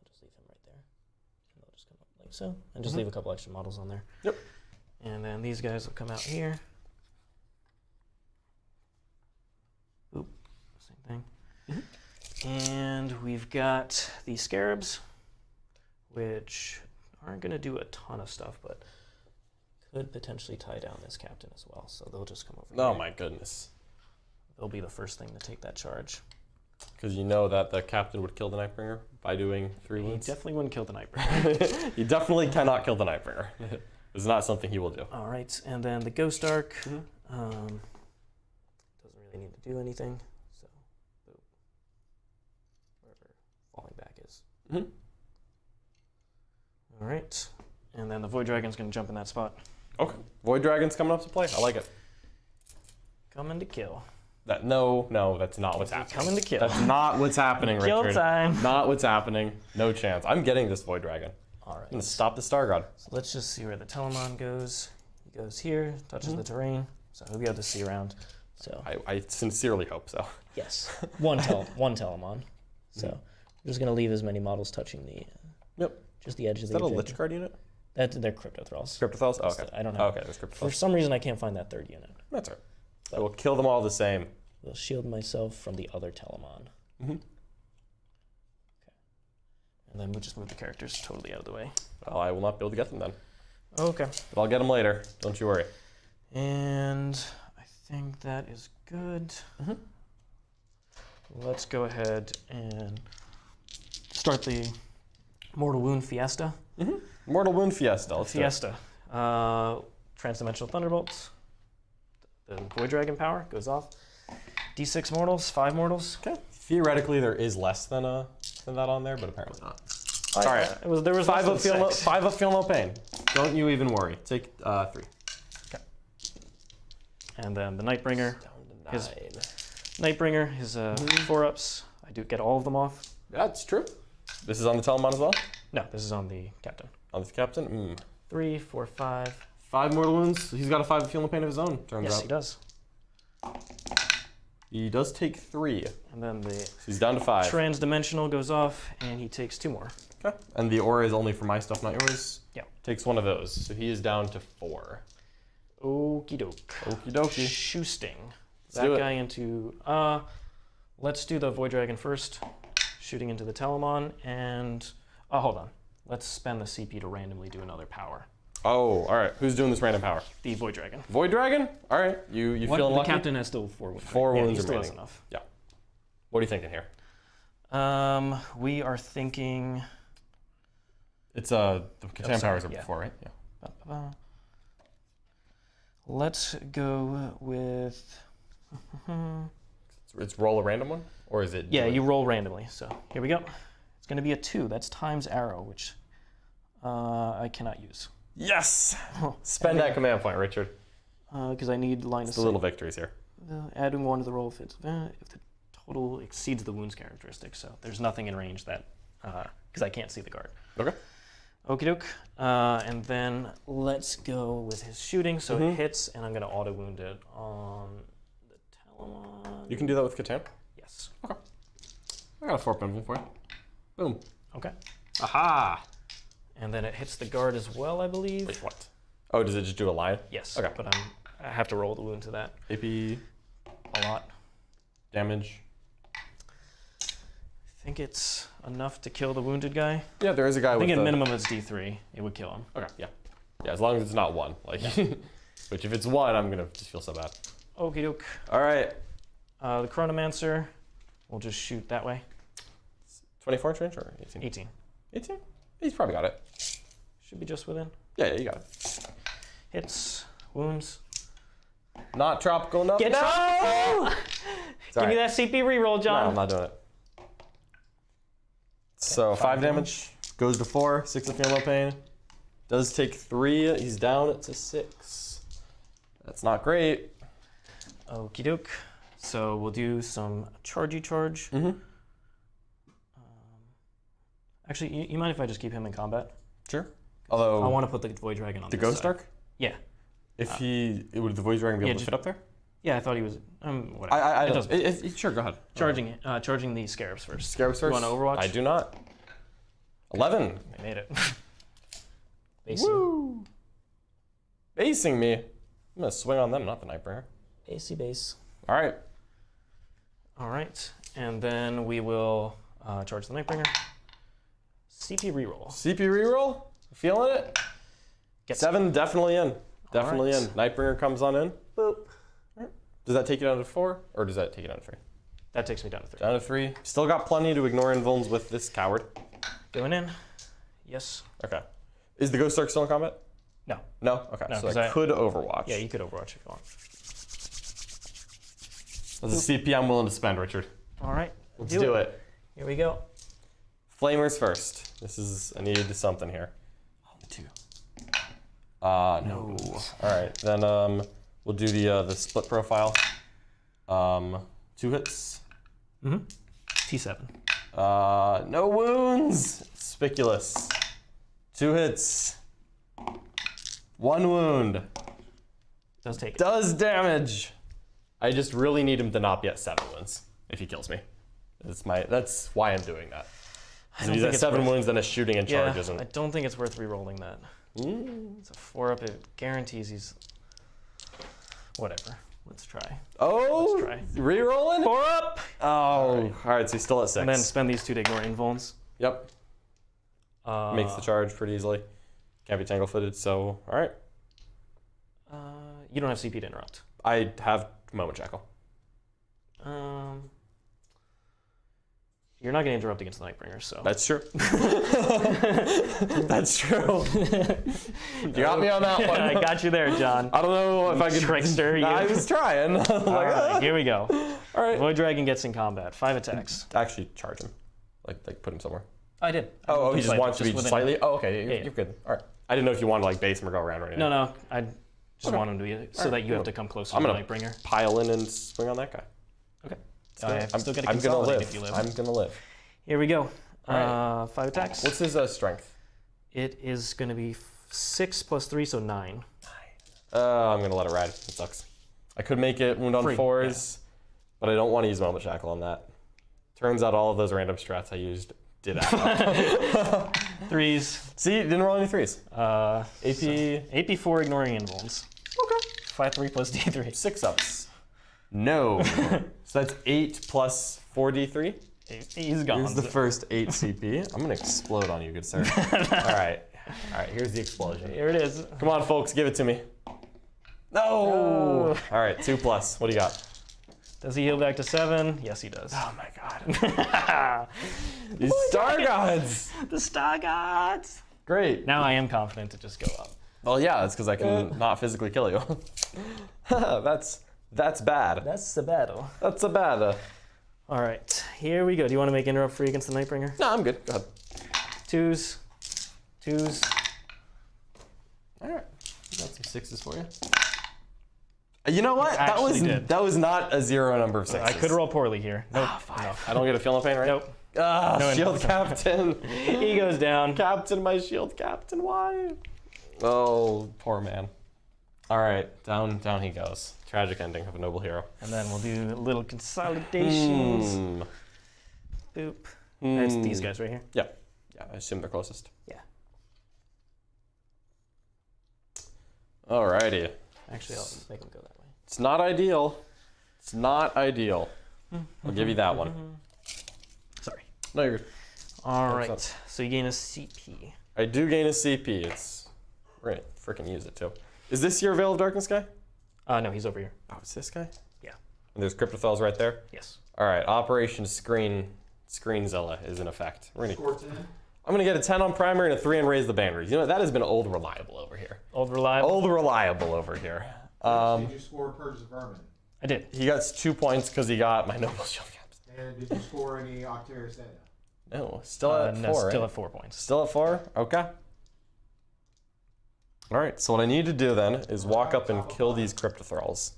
just leave him right there. And I'll just come up like so. And just leave a couple extra models on there. Yep. And then these guys will come out here. Boop. Same thing. And we've got the Scarabs, which aren't going to do a ton of stuff, but could potentially tie down this captain as well. So they'll just come over here. Oh my goodness. They'll be the first thing to take that charge. Because you know that the captain would kill the Nightbringer by doing 3 wounds? He definitely wouldn't kill the Nightbringer. He definitely cannot kill the Nightbringer. It's not something he will do. All right, and then the Ghost Ark doesn't really need to do anything. So wherever falling back is. All right, and then the Void Dragon's going to jump in that spot. Okay. Void Dragon's coming up to play. I like it. Coming to kill. No, that's not what's happening. Coming to kill. That's not what's happening, Kill Richard. time. Not what's happening. No chance. I'm getting this Void Dragon. All right. I'm going to stop the Star God. So let's just see where the Telemon goes. He goes here, touches the terrain, so he'll be able to see around. So I sincerely hope so. yes, one Telemon. So we're just going to leave as many models touching the just the edge of the Is that a objective. Lich Guard unit? They're Cryptothralls. Cryptothralls? Oh, okay. I don't know. Oh, okay, there's For Cryptothralls. some reason, I can't find that third unit. That's all right. I will kill them all the same. I'll shield myself from the other Telemon. Okay. And then we'll just move the characters totally out of the way. Well, I will not be able to get them then. Okay. But I'll get them later. Don't you worry. And I think that is good. Let's go ahead and start the Mortal Wound Fiesta. Mortal Wound Fiesta. Let's do it. Fiesta. Transdimensional Thunderbolts. The Void Dragon power goes off. D6 mortals, 5 mortals. Okay. Theoretically, there is less than that on there, but apparently not. All right. There was 5 less up, than feel no, 6. 5 up, feel no pain. Don't you even worry. Take 3. Okay. And then the Nightbringer. Down to His 9. Nightbringer, his 4-ups. I do get all of them off. That's true. This is on the Telemon as well? No, this is on the Captain. On the Captain? 3, 4, 5. 5 mortal wounds. He's got a 5 Feeling Pain of his own, turns Yes, out. he does. He does take 3. And then the So he's down to 5. Transdimensional goes off, and he takes 2 more. Okay. And the aura is only for my stuff, not yours. Yeah. Takes 1 of those. So he is down to 4. Okie doke. Okie dokie. Shoosting. do That it. guy into... let's do the Void Dragon first. Shooting into the Telemon, and... Oh, hold on. Let's spend the CP to randomly do another power. Oh, all right. Who's doing this random power? The Void Dragon. Void Dragon? All right. You feeling The lucky? Captain has still 4 wounds. 4 Yeah, wounds he still remaining. has enough. Yeah. What are you thinking here? We are thinking... It's the Catan powers are yeah. before, right? Yeah. Let's go with... It's roll a random one, or is it? Yeah, you roll randomly. So here we go. It's going to be a 2. That's times arrow, which I cannot use. Yes. Spend that command point, Richard. Because I need line of It's sight. the little victories here. Adding 1 to the roll if the total exceeds the wounds characteristic. So there's nothing in range that because I can't see the guard. Okay. Okie doke. And then let's go with his shooting. So it hits, and I'm going to auto wound it on the Telemon. You can do that with Catan. Yes. Okay. I got a 4 pinful for you. Boom. Okay. Aha. And then it hits the guard as well, I believe. Wait, what? Oh, does it just do a line? Yes. Okay. But I have to roll the wound to that AP a lot. damage. I think it's enough to kill the wounded guy. Yeah, there is a guy I with think at the... minimum it's D3. It would kill him. Okay, yeah. Yeah, as long as it's not 1. Like, which if it's 1, I'm gonna just feel so bad. Okie doke. All right. The Chronomancer will just shoot that way. 24 inch range or 18? 18. 18? He's probably got it. Should be just within. Yeah, you got it. Hits. Wounds. Not tropical enough. Get tropical! Give me that CP reroll, No, John. I'm not doing it. So 5 damage, goes to 4, 6 of Feeling Pain. Does take 3, he's down to 6. That's not great. Okie doke. So we'll do some chargey charge. Actually, you mind if I just keep him in combat? Sure. Although, I want to put the Void Dragon on the this Ghost side. Dark? Yeah. If would the Void Dragon be able to just- fit up there? Yeah, I thought he was. Whatever. I it don't. doesn't. Sure, go ahead. Charging the Scarabs first. Scarabs first? You want to Overwatch? I do not. 11. I made it. Woo! Basing me. I'm gonna swing on them, not the Nightbringer. AC base. All right. All right, and then we will charge the Nightbringer. CP reroll. CP reroll. Feeling it? Get 7 definitely in. Definitely right. in. Nightbringer comes on in. Boop. Does that take you down to 4, or does that take you down to 3? That takes me down to 3. Down to 3. Still got plenty to ignore invulns with this coward. Going in. Yes. Okay. Is the Ghost Dark still in combat? No. No? Okay. No, so 'cause I I- could Overwatch. Yeah, you could Overwatch if you want. That's a CP I'm willing to spend, Richard. All right. Let's do it. Here we go. Flamers first. This is, I need something here. 2. No. All right, then we'll do the split profile. 2 hits. T7. No wounds. Spiculous. 2 hits. 1 wound. Does take it. Does damage. I just really need him to not be at 7 wounds if he kills me. That's why I'm doing that. If he's at 7 wounds, then a shooting and charge Yeah, isn't. I don't think it's worth re-rolling that. It's a 4-up. It guarantees he's... Whatever. Let's try. Oh, Let's try. re-rolling? 4-up! Oh, all right, so he's still at 6. And then spend these 2 to ignore invulns. Yep, makes the charge pretty easily. Can't be tangle-footed, so all right. You don't have CP to interrupt. I have Moment Shackle. You're not going to interrupt against the Nightbringer, so... That's true. That's true. You got me on that one. I got you there, John. I don't know if I could. Trickster, you. I was trying. All right, here we go. All right. Void Dragon gets in combat. 5 attacks. Actually, charge him. Like put him somewhere. I did. Oh, he just wants to be within- slightly. Oh, okay. Yeah, yeah. You're good. All right. I didn't know if you wanted to like base him or go around or anything. No, Just want him to be so that you have to come closer I'm to gonna Nightbringer. pile in and swing on that guy. Okay. I'm still gonna I'm gonna consolidate live. if you live. I'm gonna live. Here we go. Alright. 5 attacks. What's his strength? It is going to be 6 plus 3, so 9. I'm gonna let it ride. It sucks. I could make it wound on Free, 4s, but I don't want to use Moment Shackle on that. Turns out all of those random strats I used did add up. 3s. See, didn't roll any 3s. AP. AP 4 ignoring invulns. Okay. 5 3 plus D3. 6 ups. No. So that's 8 plus 4d3. He's gone. Here's the first 8 CP. I'm gonna explode on you, good sir. All right, here's the explosion. Here it is. Come on, folks, give it to me. No! All right, 2 plus. What do you got? Does he heal back to 7? Yes, he does. Oh my god. These star gods! The Star Gods! Great. Now I am confident to just go up. Well, yeah, that's because I can not physically kill you. That's bad. That's the battle. That's a bad. All right, here we go. Do you want to make interrupt free against the Nightbringer? No, I'm good. Go ahead. 2s. 2s. All right. Got some 6s for you. You know what? actually did. That was not a 0 number of 6s. I could roll poorly here. Nope. No. I don't get a feeling pain, right? Nope. Ah, No shield info. captain. He goes down. Captain, my shield captain. Why? Oh, poor man. All right, down he goes. Tragic ending of a noble hero. And then we'll do little consolidations. Boop. That's these guys right here. Yeah, I assume they're closest. Yeah. Alrighty. Actually, I'll make them go that way. It's not ideal. It's not ideal. I'll give you that one. Sorry. No, you're good. All Makes right. sense. So you gain a CP. I do gain a CP. We're gonna freaking use it too. Is this your Veil of Darkness guy? No, he's over here. Oh, it's this guy? Yeah. And there's Cryptothralls right there? Yes. All right, Operation Screenzilla is in effect. I'm gonna get a 10 on primary and a 3 on raise the boundaries. You know, that has been old reliable over here. Old reliable. Old reliable over here. Did you score Purge of Vermin? I did. He got 2 points because he got my Noble Shield Captain. And did you score any Octarius Data? No, still at 4, no, still right? at 4 points. Still at 4? Okay. All right, so what I need to do then is walk up and kill these Cryptothralls.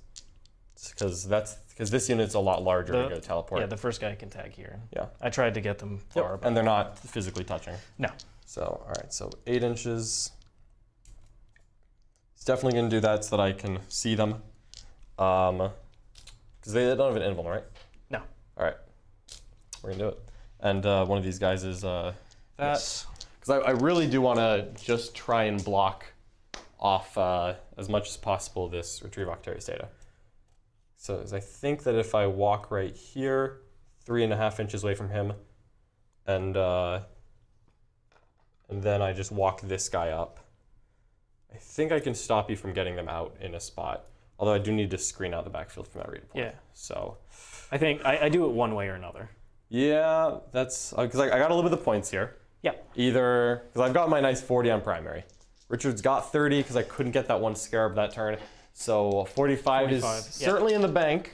Because this unit's a lot larger to go teleport. Yeah, the first guy can tag here. Yeah. I tried to get them far, but And they're not physically touching. no. So, all right, so 8 inches. It's definitely going to do that so that I can see them. Because they don't have an invuln, right? No. All right, we're going to do it. And one of these guys is that. Yes. Because I really do want to just try and block off as much as possible this Retrieve Octarius Data. So I think that if I walk right here, 3.5 inches away from him, and then I just walk this guy up, I think I can stop you from getting them out in a spot. Although I do need to screen out the backfield from that redeploy. Yeah. So I think I do it one way or another. yeah, that's because I got a little bit of the points here. Yeah. Either because I've got my nice 40 on primary. Richard's got 30 because I couldn't get that one scarab that turn. So 45 is certainly in the bank.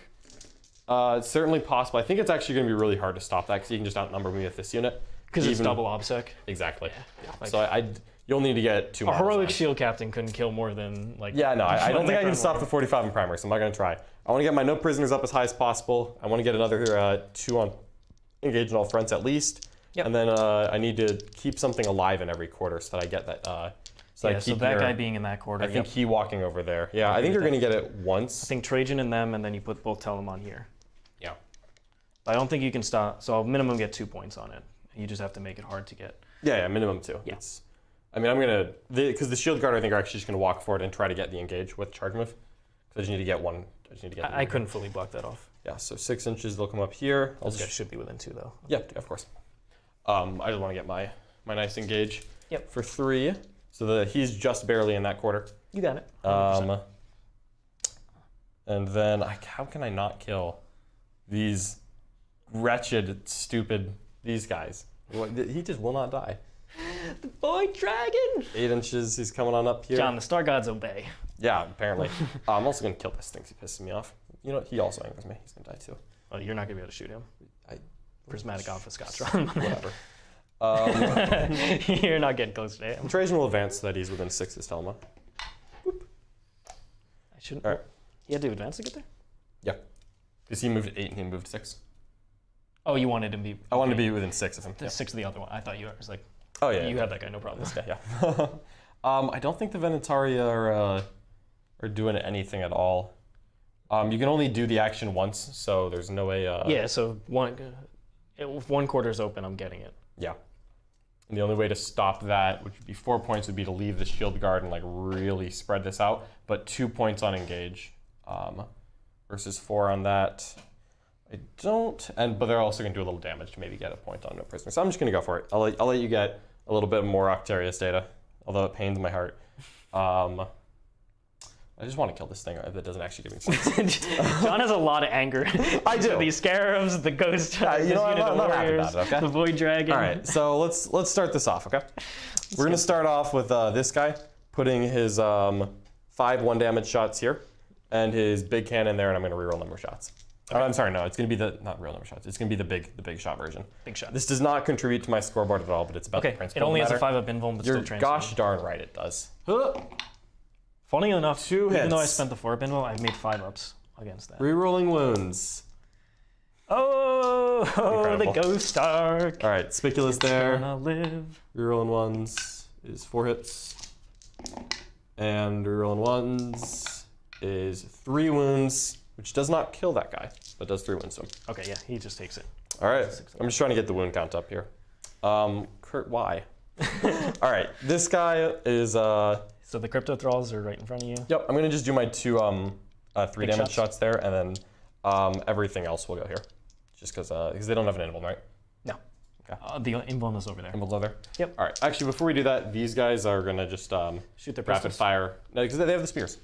It's certainly possible. I think it's actually going to be really hard to stop that because you can just outnumber me with this unit. Because it's double obsec. Exactly. Yeah. Like, So you'll need to get 2 a models heroic on. shield captain couldn't kill more than like. Yeah, no, I don't think I can Necron stop warrior. the 45 in primary, so I'm not going to try. I want to get my no prisoners up as high as possible. I want to get another 2 on engage on all fronts at least. Yep. And then I need to keep something alive in every quarter so that I get that. So I Yeah, keep so that your- guy being in that quarter. I think he walking over there. Yeah, I think you're going to get it once. I think Trajan and them, and then you put both Telem on here. Yeah. But I don't think you can stop. So I'll minimum get 2 points on it. You just have to make it hard to get. Yeah, minimum 2. Yeah. I mean, I'm going to, because the shield guard I think are actually just going to walk forward and try to get the engage with charge move. Because I just need to get one. I just need to get I couldn't fully block that off. Yeah, so 6 inches, they'll come up here. This guy should be within 2 though. Yeah, of course. I just want to get my nice engage. Yep. For 3. So he's just barely in that quarter. You got it. 100%. And then how can I not kill these wretched, stupid, these guys? He just will not die. The boy dragon! 8 inches, he's coming on up here. John, the star gods obey. Yeah, apparently. I'm also going to kill this thing, he pisses me off. You know what? He also angers me. He's going to die too. Well, you're not going to be able to shoot him. Prismatic Obfuscatron. Whatever. You're not getting close to him. Trajan will advance so that he's within 6 this Telma. shouldn't. All right. He had to advance to get there? Yeah. Because he moved 8 and he moved 6. Oh, you wanted him to be. I wanted to be within 6 of him. The 6 of the other one. I thought you were. I was like, Oh, yeah. you had that guy, no problem. This guy, yeah. I don't think the Venatari are doing anything at all. You can only do the action once, so there's no way. Yeah, so if 1 quarter is open, I'm getting it. Yeah. And the only way to stop that, which would be 4 points, would be to leave the shield guard and like really spread this out. But 2 points on engage versus 4 on that. I don't, but they're also going to do a little damage to maybe get a point on no prisoner. So I'm just going to go for it. I'll let you get a little bit more Octarius data, although it pains my heart. I just want to kill this thing if it doesn't actually give me points. John has a lot of anger. I do. These scarabs, the ghost, you know, I'm not happy about it, okay? the void dragon. All right, so let's start this off, okay? We're gonna start off with this guy putting his 5 1-damage shots here, and his big cannon there, and I'm gonna reroll number shots. Okay. I'm sorry, no, it's gonna be not real number shots. It's gonna be the big shot version. Big shot. This does not contribute to my scoreboard at all, but it's about the principle. It only of the has a matter. 5-up invuln, but You're still transform. gosh darn right it does. Funny enough, 2 even though I hits. spent the 4-up invuln, I've made 5-ups against that. Rerolling wounds. Oh, the Incredible. ghost arc. All right, Spiculous there. Gonna live. Rerolling ones is 4 hits. And rerolling ones is 3 wounds, which does not kill that guy, but does 3 wounds to him. Okay, yeah, he just takes it. All right, I'm just trying to get the wound count up here. Kurt, why? All right, this guy is, So the Cryptothralls are right in front of you. yep, I'm gonna just do my 2 3 damage shots. shots there, and then everything else will go here. Just because they don't have an invuln, right? No. Okay. The invuln is over there. Invuln's over there? Yep. All right, actually, before we do that, these guys are gonna just Shoot their rapid pistols. fire. No, because they have the spears.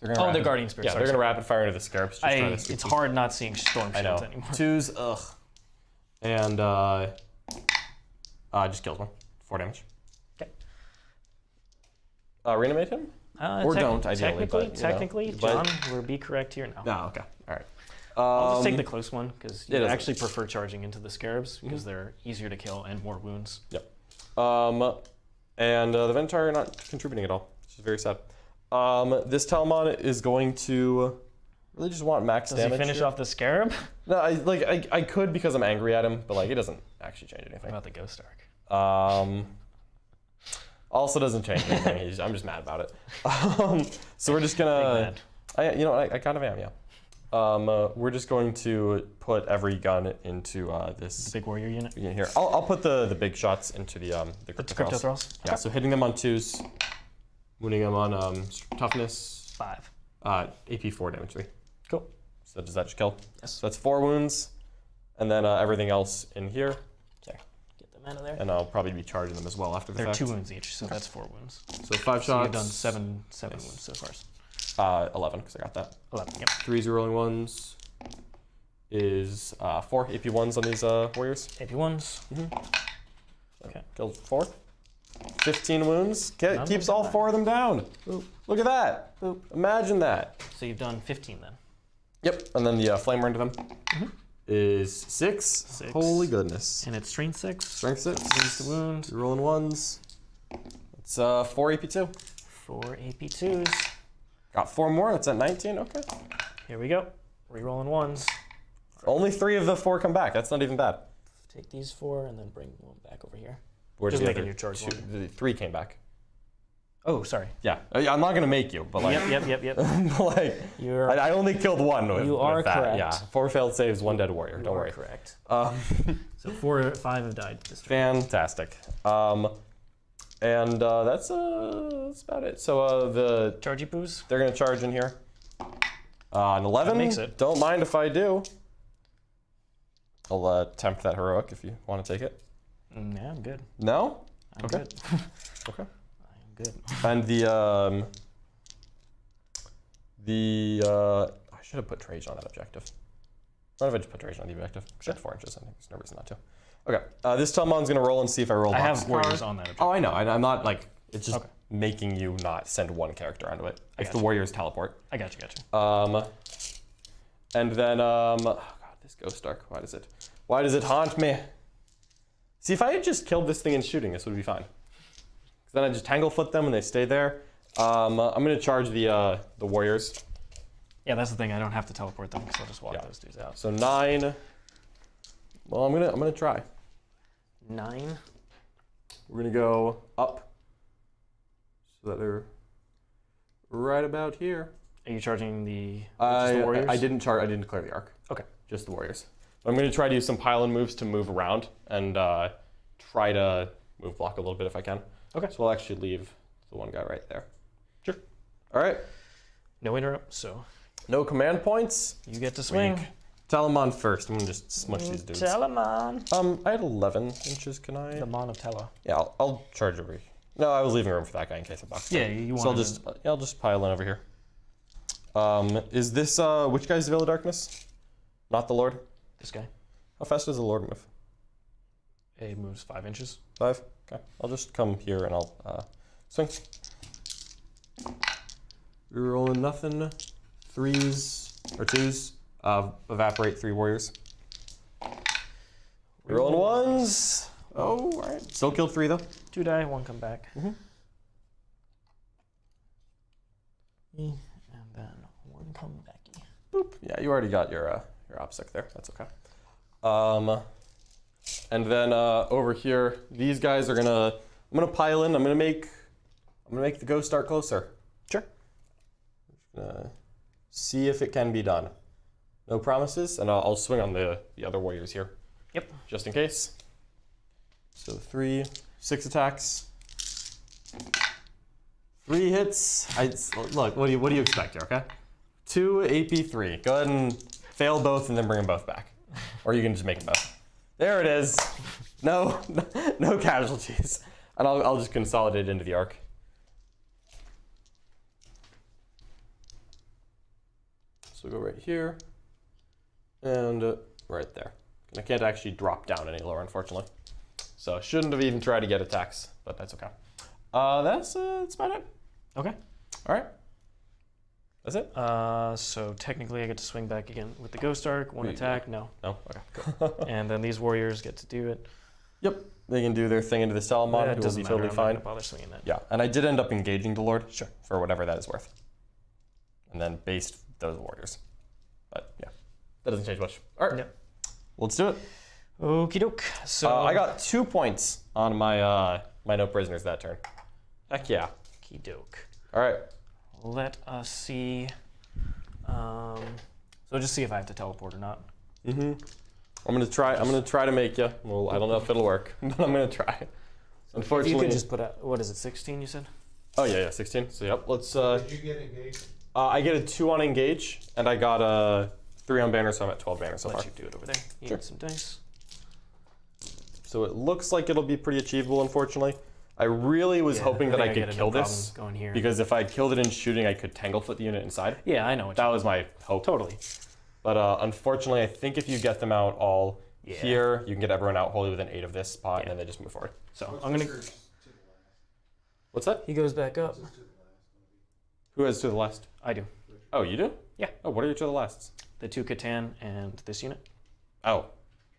They're gonna they're guardian spears. Yeah, Sorry, they're gonna rapid fire into the scarabs. Just try to sweep It's them. hard not seeing storm I know. shields anymore. 2s, ugh. And just kills one. 4 damage. Okay. Reanimate him? Or don't, ideally, Technically, but, you know, John, we'll be correct here now. No, okay, all right. I'll just take the close one, because you doesn't- actually prefer charging into the scarabs, because they're easier to kill and more wounds. Yep. And the Ventar are not contributing at all, which is very sad. This Talmon is going to really just want max Does damage. he finish here. off the scarab? No, I could because I'm angry at him, but like it doesn't actually change What anything. about the ghost arc? Also doesn't change anything. I'm just mad about it. So we're just gonna. I kind of am, yeah. We're just going to put every gun into this Big warrior unit. unit here. I'll put the big shots into the Cryptothralls. Cryptothralls? Yeah. So hitting them on 2s, wounding them on toughness. 5. AP 4 damage 3. Cool. So does that just kill? Yes. So that's 4 wounds, and then everything else in here. Okay. Get them out of there. And I'll probably be charging them as well after the They're fact. 2 wounds each, so that's 4 wounds. So 5 So shots. you've done 7 wounds so far. 11, because I got that. 11, yep. 3s rolling ones is 4 AP 1s on these warriors. AP 1s. Okay. Killed 4. 15 wounds. None Keeps of all that. 4 of them down. Boop. Look at that. Boop. Imagine that. So you've done 15 then. Yep. And then the flamer into them is 6. Holy goodness. And it's strength 6. Strength 6. Wounds to wound. You're rolling 1s. It's 4 AP 2. 4 AP 2s. Got 4 more. That's at 19. Okay. Here we go. Rerolling 1s. Only 3 of the 4 come back. That's not even bad. Take these 4 and then bring one back over here. Where's Just the making other your charge 2? longer. The 3 came back. Oh, sorry. Yeah. I'm not gonna make you, but like. Yep. Like. You're I only killed 1 with, You are with that. correct. Yeah. 4 failed saves, 1 dead warrior. Don't worry. correct. So So 4 or 5 have died. This turn. fantastic. And that's about it. So the Chargy poos. they're gonna charge in here. An 11. That makes it. Don't mind if I do. I'll attempt that heroic if you want to take it. Yeah, I'm good. No. I'm Okay. good. Okay. I'm good. And I should have put Trajan on that objective. Why don't I just put Trajan on the objective? Because I had 4 inches. I think there's no reason not to. Okay. This Talmon's gonna roll and see if I roll. I box have warriors card. on that objective. Oh, I know. I'm not like it's just Okay. making you not send 1 character onto it. If the gotcha. warriors teleport. I got you. And then oh god, this ghost arc. Why does it haunt me? See, if I had just killed this thing in shooting, this would be fine. Because then I just tangle foot them and they stay there. I'm gonna charge the warriors Yeah, that's the thing. I don't have to teleport them because I'll just walk Yeah. those dudes out. So 9. Well, I'm gonna try. 9. We're gonna go up so that they're right about here. Are you charging just the warriors? I didn't declare the arc. Okay. Just the warriors. But I'm gonna try to use some pylon moves to move around and try to move block a little bit if I can. Okay. So we'll actually leave the one guy right there. Sure. All right. No interrupt, so No command points. you get to swing. Telemon first. I'm gonna just smush these dudes. Telemon. I had 11 inches. Can I? The Mon of Tela. Yeah, I'll charge over here. No, I was leaving room for that guy in case I boxed. Yeah, you want. So I'll just pile in over here. Is this which guy's Veil of Darkness? Not the Lord. This guy. How fast does the Lord move? It moves 5 inches. 5. Okay. I'll just come here and I'll swing. We're rolling nothing. 3s or 2s. Evaporate 3 warriors. We're rolling 1s. Oh, all right. Still killed 3 though. 2 die, 1 come back. Mm-hmm. And then 1 come backy. Boop. Yeah, you already got your OPSEC there. That's okay. And then over here, these guys are I'm gonna pile in. I'm gonna make the ghost start closer. Sure. See if it can be done. No promises, and I'll swing on the other warriors here. Yep. Just in case. So 3, 6 attacks. 3 hits. Look. What do you expect here? Okay. 2 AP3. Go ahead and fail both, and then bring them both back, or you can just make them both. There it is. No casualties, and I'll just consolidate into the arc. So go right here, and right there. And I can't actually drop down any lower, unfortunately. So shouldn't have even tried to get attacks, but that's okay. That's about it. Okay. All right. That's it? So technically I get to swing back again with the Ghost Arc, 1 attack, no. No? Okay. And then these warriors get to do it. Yep. They can do their thing into the Salamon, That who will doesn't be matter, totally I'm fine. not gonna bother swinging that. Yeah, and I did end up engaging the Lord. Sure. For whatever that is worth. And then based those warriors. But yeah, that doesn't change much. All right. Yep. Let's do it. Okie doke. So I got 2 points on my my no prisoners that turn. Heck yeah. Okie doke. All right. Let us see. So just see if I have to teleport or not. Mm-hmm. I'm gonna try to make you. Well, I don't know if it'll work, but I'm gonna try. Unfortunately, You could just put out, what is it, 16 you said? Oh yeah, 16. So yep, let's. Did you get engaged? I get a 2 on engage, and I got a 3 on banner, so I'm at 12 banner so far. Let you do it over there. You Sure. get some dice. So it looks like it'll be pretty achievable, unfortunately. I really was hoping that I could kill this, going here. because if I killed it in shooting, I could Tanglefoot the unit inside. Yeah, I know. That was my hope. Totally. But unfortunately, I think if you get them out all Yeah. here, you can get everyone out wholly within 8 of this spot, Yeah. and then they just move forward. So I'm gonna. What's that? He goes back up. Who has to the last? I do. Oh, you do? Yeah. Oh, what are your to the lasts? The 2 Catan and this unit. Oh.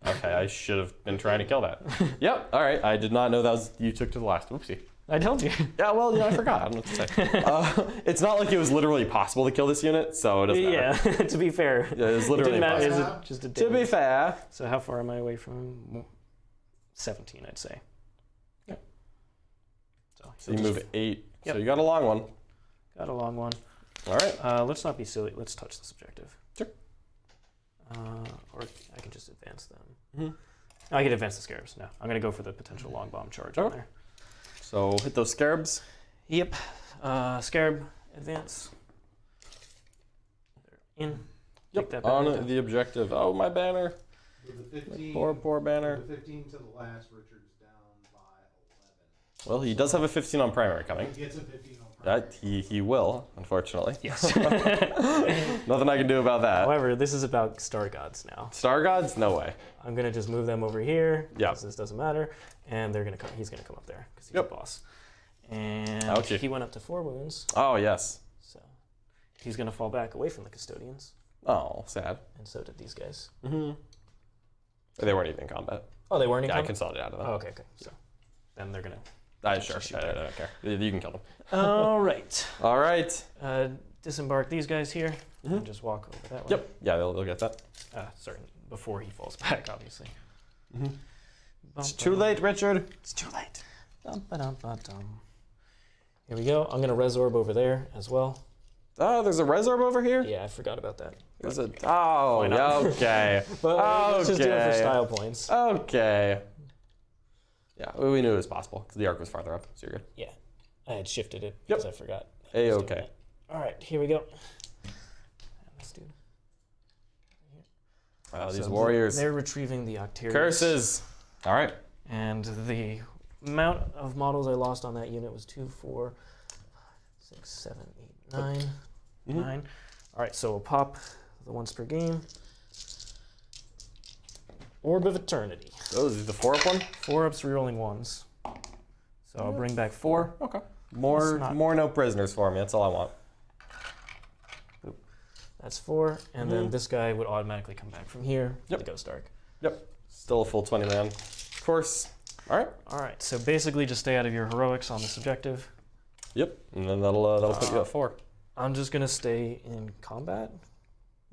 Okay, I should have been trying to kill that. Yep, all right. I did not know that was you took to the last. Oopsie. I told you. Yeah, well, I forgot. I don't know what to say. It's not like it was literally possible to kill this unit, so it doesn't matter. Yeah. To be fair. Yeah, it was literally It didn't matter. impossible. Is it just a To be fair. So how far am I away from 17? I'd say. Yeah. So he'll you just- move 8. Yep. So you got a long one. Got a long one. All right. Let's not be silly. Let's touch this objective. Sure. Or I can just advance them. Mhm. I can advance the scarabs. No, I'm gonna go for the potential long bomb charge on Okay. there. So hit those scarabs. Yep. Scarab advance. They're in. Take that back On into- the objective. Oh, my banner. With the 15, Poor banner. with the 15 to the last, Richard's down by 11. Well, he does have a 15 on primary coming. He gets a 15 on primary. That he will, unfortunately. Yes. Nothing I can do about that. However, this is about Star Gods now. Star Gods? No way. I'm gonna just move them over here. Yeah. Because this doesn't matter, and they're gonna come. He's gonna come up there because he's Yep. the boss. And Ouchie. he went up to 4 wounds, Oh, yes. so he's gonna fall back away from the custodians, Oh, sad. and so did these guys. Mm-hmm. They weren't even in combat. Oh, they weren't in Yeah, I combat? consolidated out of them. Oh, okay. So then they're gonna. Sure. shoot I don't care. You can kill them. All right. All right. disembark these guys here and just walk over that way. Yep. Yeah, they'll get that. Sorry, before he falls back, obviously. It's too late, Richard. It's too late. Here we go. I'm going to resorb over there as well. Oh, there's a resorb over here? Yeah, I forgot about that. There's a... Oh, Why not? okay. But let's just do it for Okay. style points. Okay. Yeah, we knew it was possible because the arc was farther up, so you're good. Yeah, I had shifted it Yep. because I forgot. A-okay. All right, here we go. And this dude. These So warriors. They're retrieving the Octarius. Curses. All right. And the amount of models I lost on that unit was 2, 4, 6, 7, 8, 9. 9. All right, so we'll pop the once per game. Orb of Eternity. Oh, is it the 4-up one? 4-ups, rerolling 1s. So I'll bring back 4. Okay. More no prisoners for me. That's all I want. That's 4. And then this guy would automatically come back from here. Yep. The Ghost Arc. Yep. Still a full 20 man. Of course. All right. All right, so basically just stay out of your heroics on this objective. Yep. And then that'll put you at 4. I'm just going to stay in combat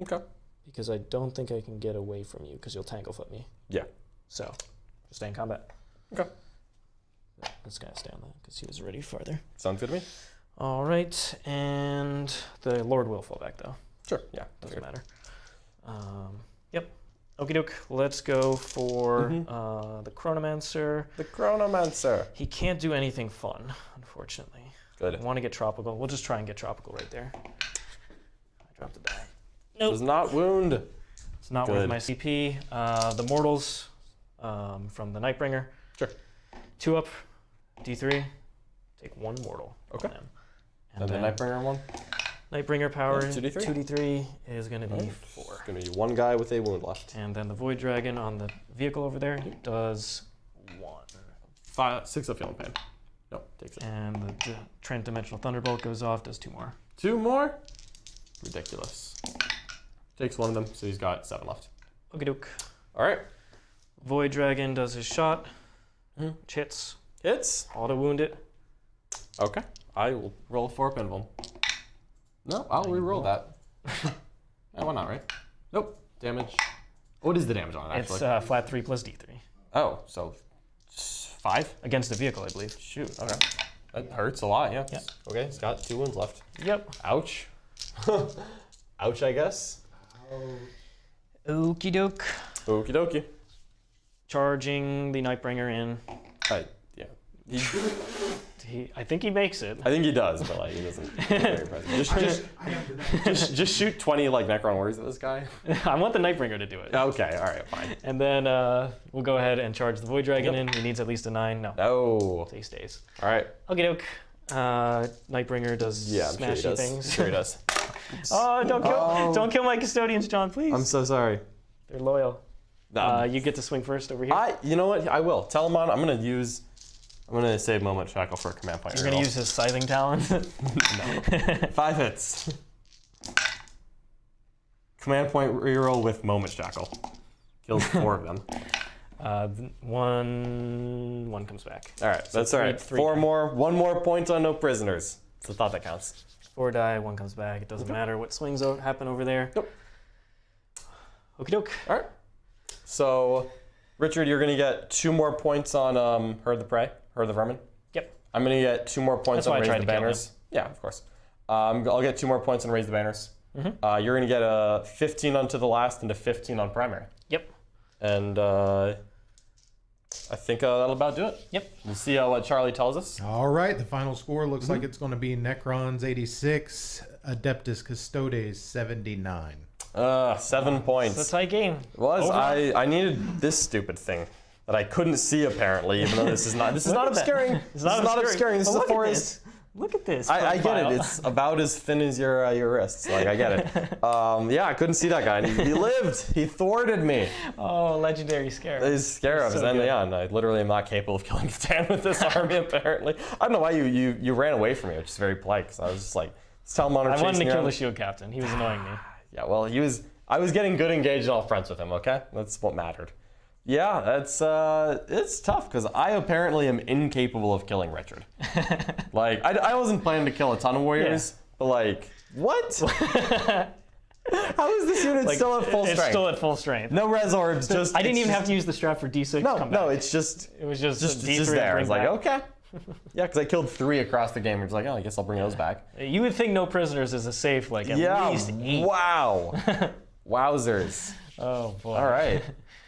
Okay. because I don't think I can get away from you because you'll Tanglefoot me. Yeah. So just stay in combat. Okay. This guy stay on that because he was already farther. Sounds good to me. All right, and the Lord will fall back though. Sure. Yeah. Doesn't matter. Yep. Okie doke. Let's go for the Chronomancer. The Chronomancer. He can't do anything fun, unfortunately. Good. I want to get tropical. We'll just try and get tropical right there. I dropped the die. Does not wound. It's not worth my CP. The Mortals from the Nightbringer. Sure. 2 up, D3. Take 1 Mortal. Okay. On him. And the Nightbringer one? Nightbringer power, Yeah, 2d3? 2d3 is going to be 4. It's going to be 1 guy with a wound left. And then the Void Dragon on the vehicle over there does 1. 6 of feeling pain. Nope, takes it. And the Transdimensional Thunderbolt goes off, does 2 more. 2 more? Ridiculous. Takes 1 of them, so he's got 7 left. Okie doke. All right. Void Dragon does his shot, which hits. Hits. Auto wound it. Okay. I will roll 4 pinball. No, I'll re-roll that. Why not, right? Nope. Damage. What is the damage on it, It's actually? flat 3 plus D3. Oh, so 5? Against the vehicle, I believe. Shoot, okay. That hurts a lot, yeah. Yeah. Okay, he's got 2 wounds left. Yep. Ouch. Ouch, I guess. Okie doke. Okie dokie. Charging the Nightbringer in. Yeah. I think he makes it. I think he does, but like he doesn't. Very impressive. Just shoot 20 like Necron warriors at this guy. I want the Nightbringer to do it. Okay, all right, fine. And then we'll go ahead and charge the Void Dragon in. He needs at least a 9. No. No. So he stays. All right. Okie doke. Nightbringer does smashy things. I'm sure he does. Oh, don't kill my custodians, John, please. I'm so sorry. They're loyal. You get to swing first over here. You know what? I will. Tell him I'm gonna save Moment Shackle for a command point. You're gonna use his Scything Talon? No. 5 hits. Command point reroll with Moment Shackle. Kills 4 of them. One comes back. All right, that's all right. 4 more. 1 more point on no prisoners. It's the thought that counts. 4 die, 1 comes back. It doesn't matter what swings happen over there. Nope. Okie doke. All right. So, Richard, you're gonna get 2 more points on Herd the Prey, Herd the Vermin. Yep. I'm gonna get 2 more points That's why on I Raise tried the to kill Banners. Yeah, of course. I'll get 2 more points on Raise the Banners. You're gonna get a 15 onto the last and a 15 on primary. Yep. And I think that'll about do it. Yep. We'll see what Charlie tells us. All right, the final score looks like it's going to be Necrons 86, Adeptus Custodes 79. 7 points. It's a tight game. I needed this stupid thing that I couldn't see apparently, even though this is not obscuring. This is not obscuring. This is a forest. Look at this. I get it. It's about as thin as your wrists. Like I get it. Yeah, I couldn't see that guy. And he lived. He thwarted me. Oh, legendary Scarab. He's Scarab. So And good. yeah, and I literally am not capable of killing Stan with this army. Apparently, I don't know why you ran away from me, which is very polite. Because I was just like, Salmon I wanted to chasing kill around. the shield captain. He was annoying me. Yeah, well, I was getting good engaged and all friends with him. Okay, that's what mattered. Yeah, that's it's tough because I apparently am incapable of killing Richard. Like I wasn't planning to kill a ton of warriors, but like What? How is this unit still at full strength? It's still at full strength. No res orbs, just... I didn't even have to use the strap for D6 No, no, it's just... It was just D3 there. It's like, back. okay. Yeah, because I killed 3 across the game. It's like, oh, I guess I'll bring those back. You would think no prisoners is a safe, like, at least 8. Wow. Wowzers. Oh, boy. All right.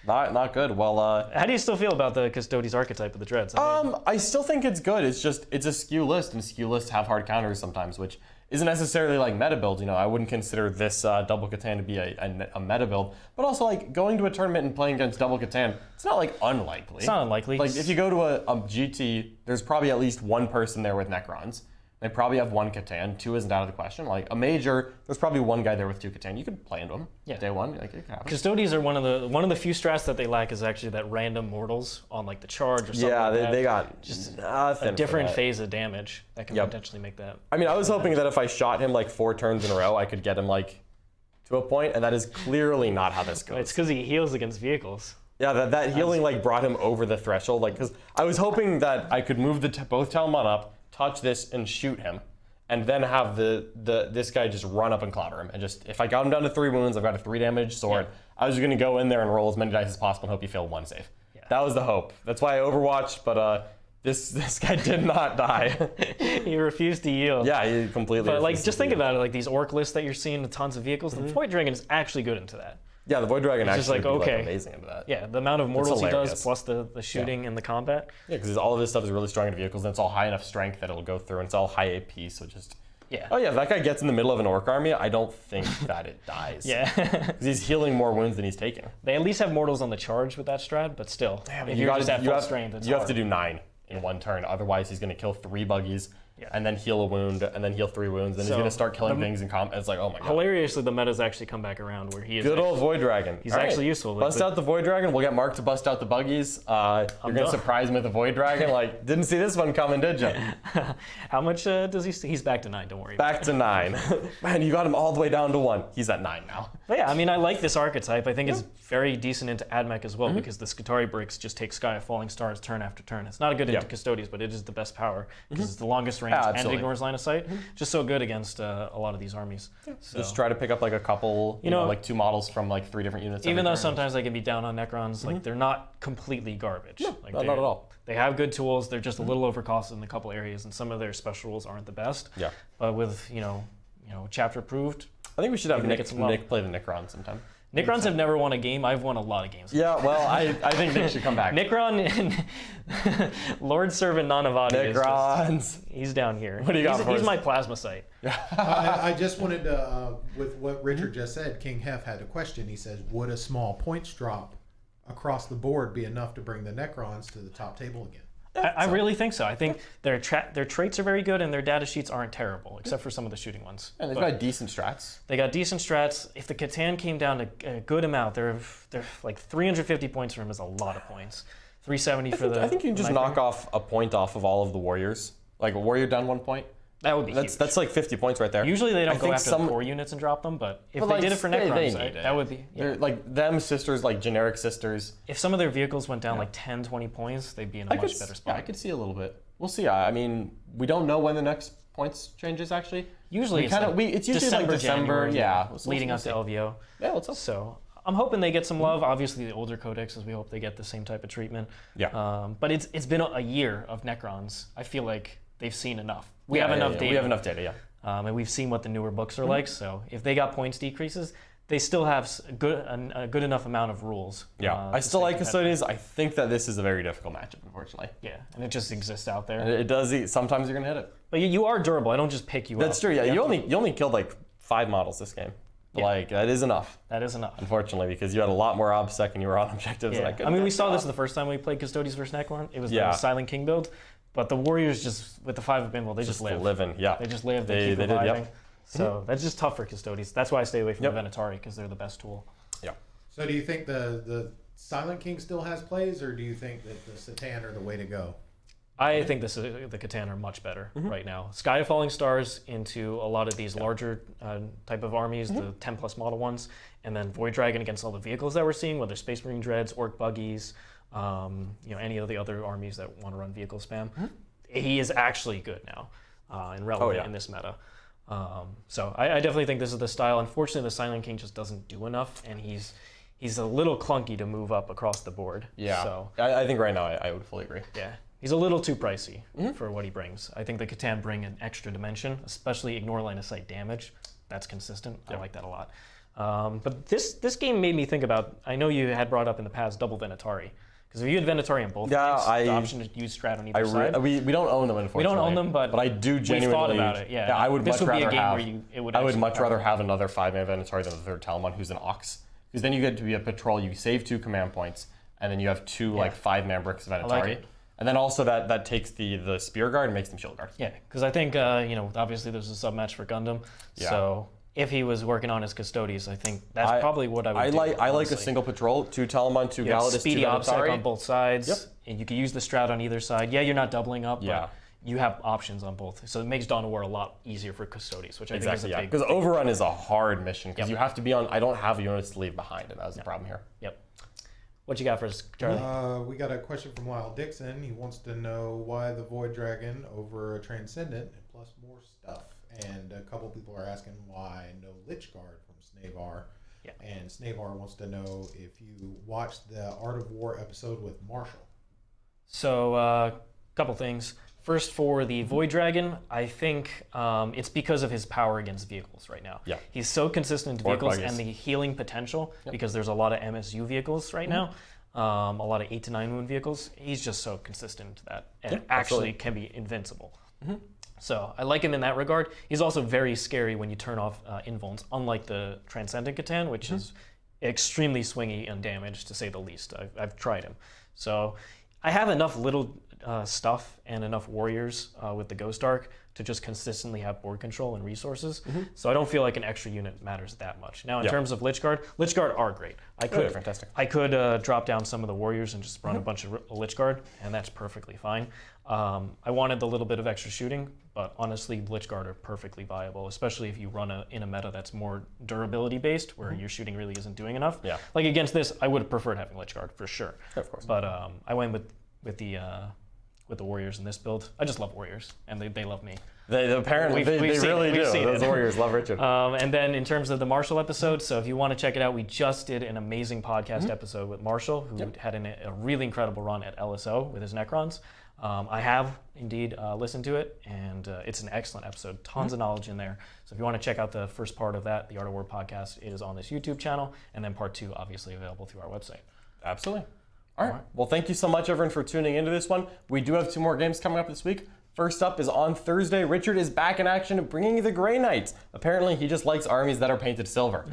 Not good. Well, how do you still feel about the Custodes archetype of the Dreads? I still think it's good. It's just, it's a skew list, and skew lists have hard counters sometimes, which isn't necessarily like meta build. You know, I wouldn't consider this double Catan to be a meta build, but also like going to a tournament and playing against double Catan, it's not like unlikely. It's not unlikely. Like if you go to a GT, there's probably at least one person there with Necrons. They probably have 1 Catan, 2 isn't out of the question. Like a major, there's probably 1 guy there with 2 Catan. You could play into them. Yeah. Day 1, like it could happen. Custodes are one of the few strats that they lack is actually that random mortals on like the charge or something. Yeah, like that. they got just nothing a different for that. phase of damage that can potentially make that. I mean, I was hoping that if I shot him like 4 turns in a row, I could get him like to a point, and that is clearly not how this goes. It's because he heals against vehicles. Yeah, that healing like brought him over the threshold. Like, because I was hoping that I could move both Talmud up, touch this, and shoot him, and then have this guy just run up and clobber him. And just, if I got him down to 3 wounds, I've got a 3 damage sword. Yeah. I was just gonna go in there and roll as many dice as possible and hope he failed 1 save. Yeah. That was the hope. That's why I overwatched, but this guy did not die. He refused to yield. Yeah, he completely. But like, just think about it. Like these orc lists that you're seeing with tons of vehicles, the Void Dragon is actually good into that. Yeah, the Void Dragon it's actually just like, okay. amazing into that. Yeah, the amount of mortals he hilarious. does, plus the shooting and the combat. Yeah, because all of this stuff is really strong into vehicles, and it's all high enough strength that it'll go through, and it's all high AP, so just... Yeah. Oh yeah, if that guy gets in the middle of an orc army, I don't think that it dies. Yeah. Because he's healing more wounds than he's taking. They at least have mortals on the charge with that strat, but still, if you're just at full strength, it's have to do 9 in 1 turn, otherwise he's going to kill 3 buggies, and then heal a wound, and then heal 3 wounds, then he's going to start killing things in combat. It's like, oh my god. Hilariously, the meta's actually come back around where he is Good old Void Dragon. He's actually useful. Bust out the Void Dragon. We'll get Mark to bust out the buggies. You're going to surprise him with the Void Dragon. Like, didn't see this one coming, did you? How much does he see? He's back to 9, don't worry. Back to 9. Man, you got him all the way down to 1. He's at 9 now. But yeah, I mean, I like this archetype. I think it's very decent into AdMech as well, because the Skitarii bricks just take Sky of Falling Stars turn after turn. It's not a good into Custodes, but it is the best power, because it's the longest range and ignores line of sight. Just so good against a lot of these armies. So, just try to pick up like a couple, you know, like 2 models from like 3 different units. Even though sometimes I can be down on Necrons, like they're not completely garbage. No, like, not at all. They have good tools. They're just a little overcosted in a couple areas, and some of their special rules aren't the best. Yeah. But with chapter approved, I think we should have Nick play the Necron sometime. Necrons have never won a game. I've won a lot of games. Yeah, well, I think Nick should come back. Necron and Lord Servant Nanavati. Necrons. He's down here. What do you got for us? He's my plasma site. I just wanted to, with what Richard just said, King Hef had a question. He says, would a small points drop across the board be enough to bring the Necrons to the top table again? I really think so. I think their traits are very good, and their data sheets aren't terrible, except for some of the shooting ones. And they've got decent strats. They got decent strats. If the Catan came down to a good amount, they're like 350 points for him is a lot of points. 370 for the... I think you can just knock off a point off of all of the warriors. Like a warrior down 1 point. That would be huge. That's like 50 points right there. Usually they don't go after the core units and drop them, but if they did it for Necrons, that would be... They're like them sisters, like generic sisters. If some of their vehicles went down like 10, 20 points, they'd be in a much better spot. Yeah, I could see a little bit. We'll see. I mean, we don't know when the next points changes actually. Usually it's usually December, like December, yeah, leading up to LVO. Yeah, what's up? So I'm hoping they get some love. Obviously, the older codexes, we hope they get the same type of treatment. Yeah. But it's been a year of Necrons. I feel like they've seen enough. We have enough data. We have enough data, yeah. And we've seen what the newer books are like. So if they got points decreases, they still have a good enough amount of rules. Yeah, I still like Custodes. I think that this is a very difficult matchup, unfortunately. Yeah, and it just exists out there. And it does. Sometimes you're gonna hit it. But you are durable. I don't just pick you up. That's true. Yeah, you only killed like 5 models this game. Yeah. Like that is enough. That is enough. Unfortunately, because you had a lot more obsec and you were on objectives. Yeah. I mean, we saw this the first time we played Custodes versus Necron. It was the Silent King build. But the Warriors just, with the 5 of Binwell, they just live. Yeah. They just live, they keep reviving. So that's just tough for Custodes. That's why I stay away from the Venatari, because they're the best tool. Yeah. So do you think the Silent King still has plays, or do you think that the Satan are the way to go? I think the Catan are much better right now. Sky of Falling Stars into a lot of these larger type of armies, the 10 plus model ones, and then Void Dragon against all the vehicles that we're seeing, whether Space Marine Dreads, Orc Buggies, any of the other armies that want to run vehicle spam. He is actually good now and relevant in this meta. So I definitely think this is the style. Unfortunately, the Silent King just doesn't do enough, and he's a little clunky to move up across the board. Yeah, So I think right now I would fully agree. yeah, he's a little too pricey for what he brings. I think the Catan bring an extra dimension, especially ignore line of sight damage. That's consistent. I like that a lot. But this game made me think about, I know you had brought up in the past double Venatari. Because if you had Venatari on both sides, the option to use Strat on either side. We don't own them, unfortunately. We don't own them, but I do genuinely. We thought about it, yeah. I would this much would rather be a game have. where it would I would actually much rather power. have another 5-man Venatari than a third Talmud who's an Ox. Because then you get to be a patrol, you save 2 command points, and then you have 2 like 5-man bricks of Venatari. like it. And then also that takes the Spear Guard and makes them Shield Guard. Yeah, because I think, obviously there's a sub-match for Gundam. Yeah. So if he was working on his Custodes, I think that's probably what I would do. I like a honestly. single patrol, 2 Talmud, 2 You have Galladus, 2 speedy OPSEC Venatari. on both sides. Yep. And you can use the Strat on either side. Yeah, you're not doubling up, Yeah. but you have options on both. So it makes Dawn of War a lot easier for Custodes, which I think is a big... Because Overrun is a hard mission, because Yep. you have to be on, I don't have units to leave behind, and that was the problem here. Yep. What you got for us, Charlie? We got a question from Lyle Dixon. He wants to know why the Void Dragon over a Transcendent and plus more stuff. And a couple people are asking why no Lich Guard from Snavar. Yeah. And Snavar wants to know if you watched the Art of War episode with Marshall. So, couple things. First, for the Void Dragon, I think it's because of his power against vehicles right now. Yeah. He's so consistent to Or vehicles buggies. and the healing potential, because there's a lot of MSU vehicles right now, a lot of 8 to 9 wound vehicles. He's just so consistent to that, and actually can be invincible. So I like him in that regard. He's also very scary when you turn off invulns, unlike the Transcendent Catan, which is extremely swingy and damaged, to say the least. I've tried him. So I have enough little stuff and enough warriors with the Ghost Arc to just consistently have board control and resources. So I don't feel like an extra unit matters that much. Now, in terms of Lich Guard are great. Fantastic. I could drop down some of the warriors and just run a bunch of Lich Guard, and that's perfectly fine. I wanted the little bit of extra shooting, but honestly, Lich Guard are perfectly viable, especially if you run in a meta that's more durability based, where your shooting really isn't doing enough. Yeah. Like against this, I would have preferred having Lich Guard for sure. Of course. But I went with the warriors in this build. I just love warriors, and they love me. They apparently We've they seen really it. do. We've seen Those it. warriors love Richard. And then in terms of the Marshall episode, so if you want to check it out, we just did an amazing podcast episode with Marshall, who had a really incredible run at LSO with his Necrons. I have indeed listened to it, and it's an excellent episode. Tons of knowledge in there. So if you want to check out the first part of that, the Art of War podcast is on this YouTube channel, and then part 2 obviously available through our website. Absolutely. All right. Well, thank you so much, everyone, for tuning into this one. We do have 2 more games coming up this week. First up is on Thursday. Richard is back in action bringing the Grey Knights. Apparently, he just likes armies that are painted silver.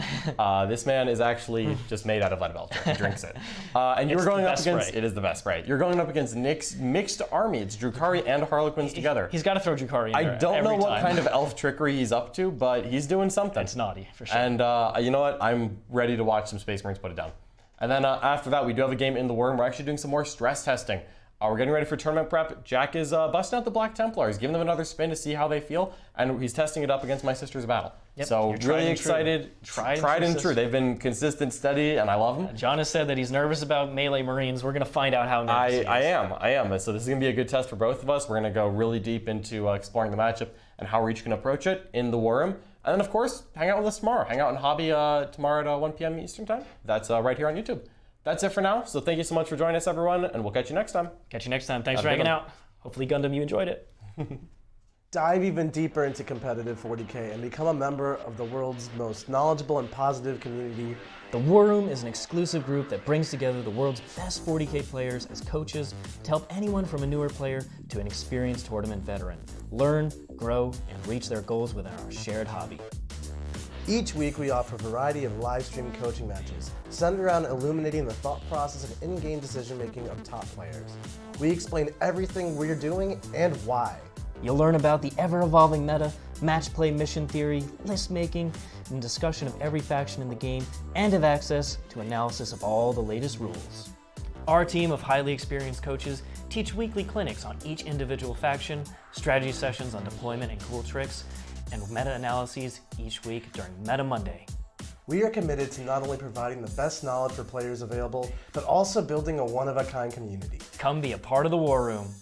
This man is actually just made out of lead belcher. He drinks it. And you're going up against... spray. It is the best spray. You're going up against Nick's mixed army. It's Drukhari and Harlequins together. He's got to throw Drukhari in I there don't know every what time. kind of elf trickery he's up to, but he's doing something. It's naughty, for sure. And you know what? I'm ready to watch some Space Marines put it down. And then after that, we do have a game in the Worm. We're actually doing some more stress testing. We're getting ready for tournament prep. Jack is busting out the Black Templars, giving them another spin to see how they feel, and he's testing it up against my sister's battle. Yep, So you're tried really and true. excited. Tried and true. They've been consistent, steady, and I love them. John has said that he's nervous about melee Marines. We're going to find out how nervous he is. I am. So this is going to be a good test for both of us. We're going to go really deep into exploring the matchup and how we're each going to approach it in the Worm. And then, of course, hang out with us tomorrow. Hang out in Hobby tomorrow at 1 p.m. Eastern Time. That's right here on YouTube. That's it for now. So thank you so much for joining us, everyone, and we'll catch you next time. Catch you next time. Thanks Have for a good hanging one. out. Hopefully, Gundam, you enjoyed it. Dive even deeper into competitive 40K and become a member of the world's most knowledgeable and positive community. The War Room is an exclusive group that brings together the world's best 40K players as coaches to help anyone from a newer player to an experienced tournament veteran learn, grow, and reach their goals within our shared hobby. Each week, we offer a variety of live stream coaching matches centered around illuminating the thought process and in-game decision-making of top players. We explain everything we're doing and why. You'll learn about the ever-evolving meta, match play mission theory, list making, and discussion of every faction in the game, and have access to analysis of all the latest rules. Our team of highly experienced coaches teach weekly clinics on each individual faction, strategy sessions on deployment and cool tricks, and meta-analyses each week during Meta Monday. We are committed to not only providing the best knowledge for players available, but also building a one-of-a-kind community. Come be a part of the War Room.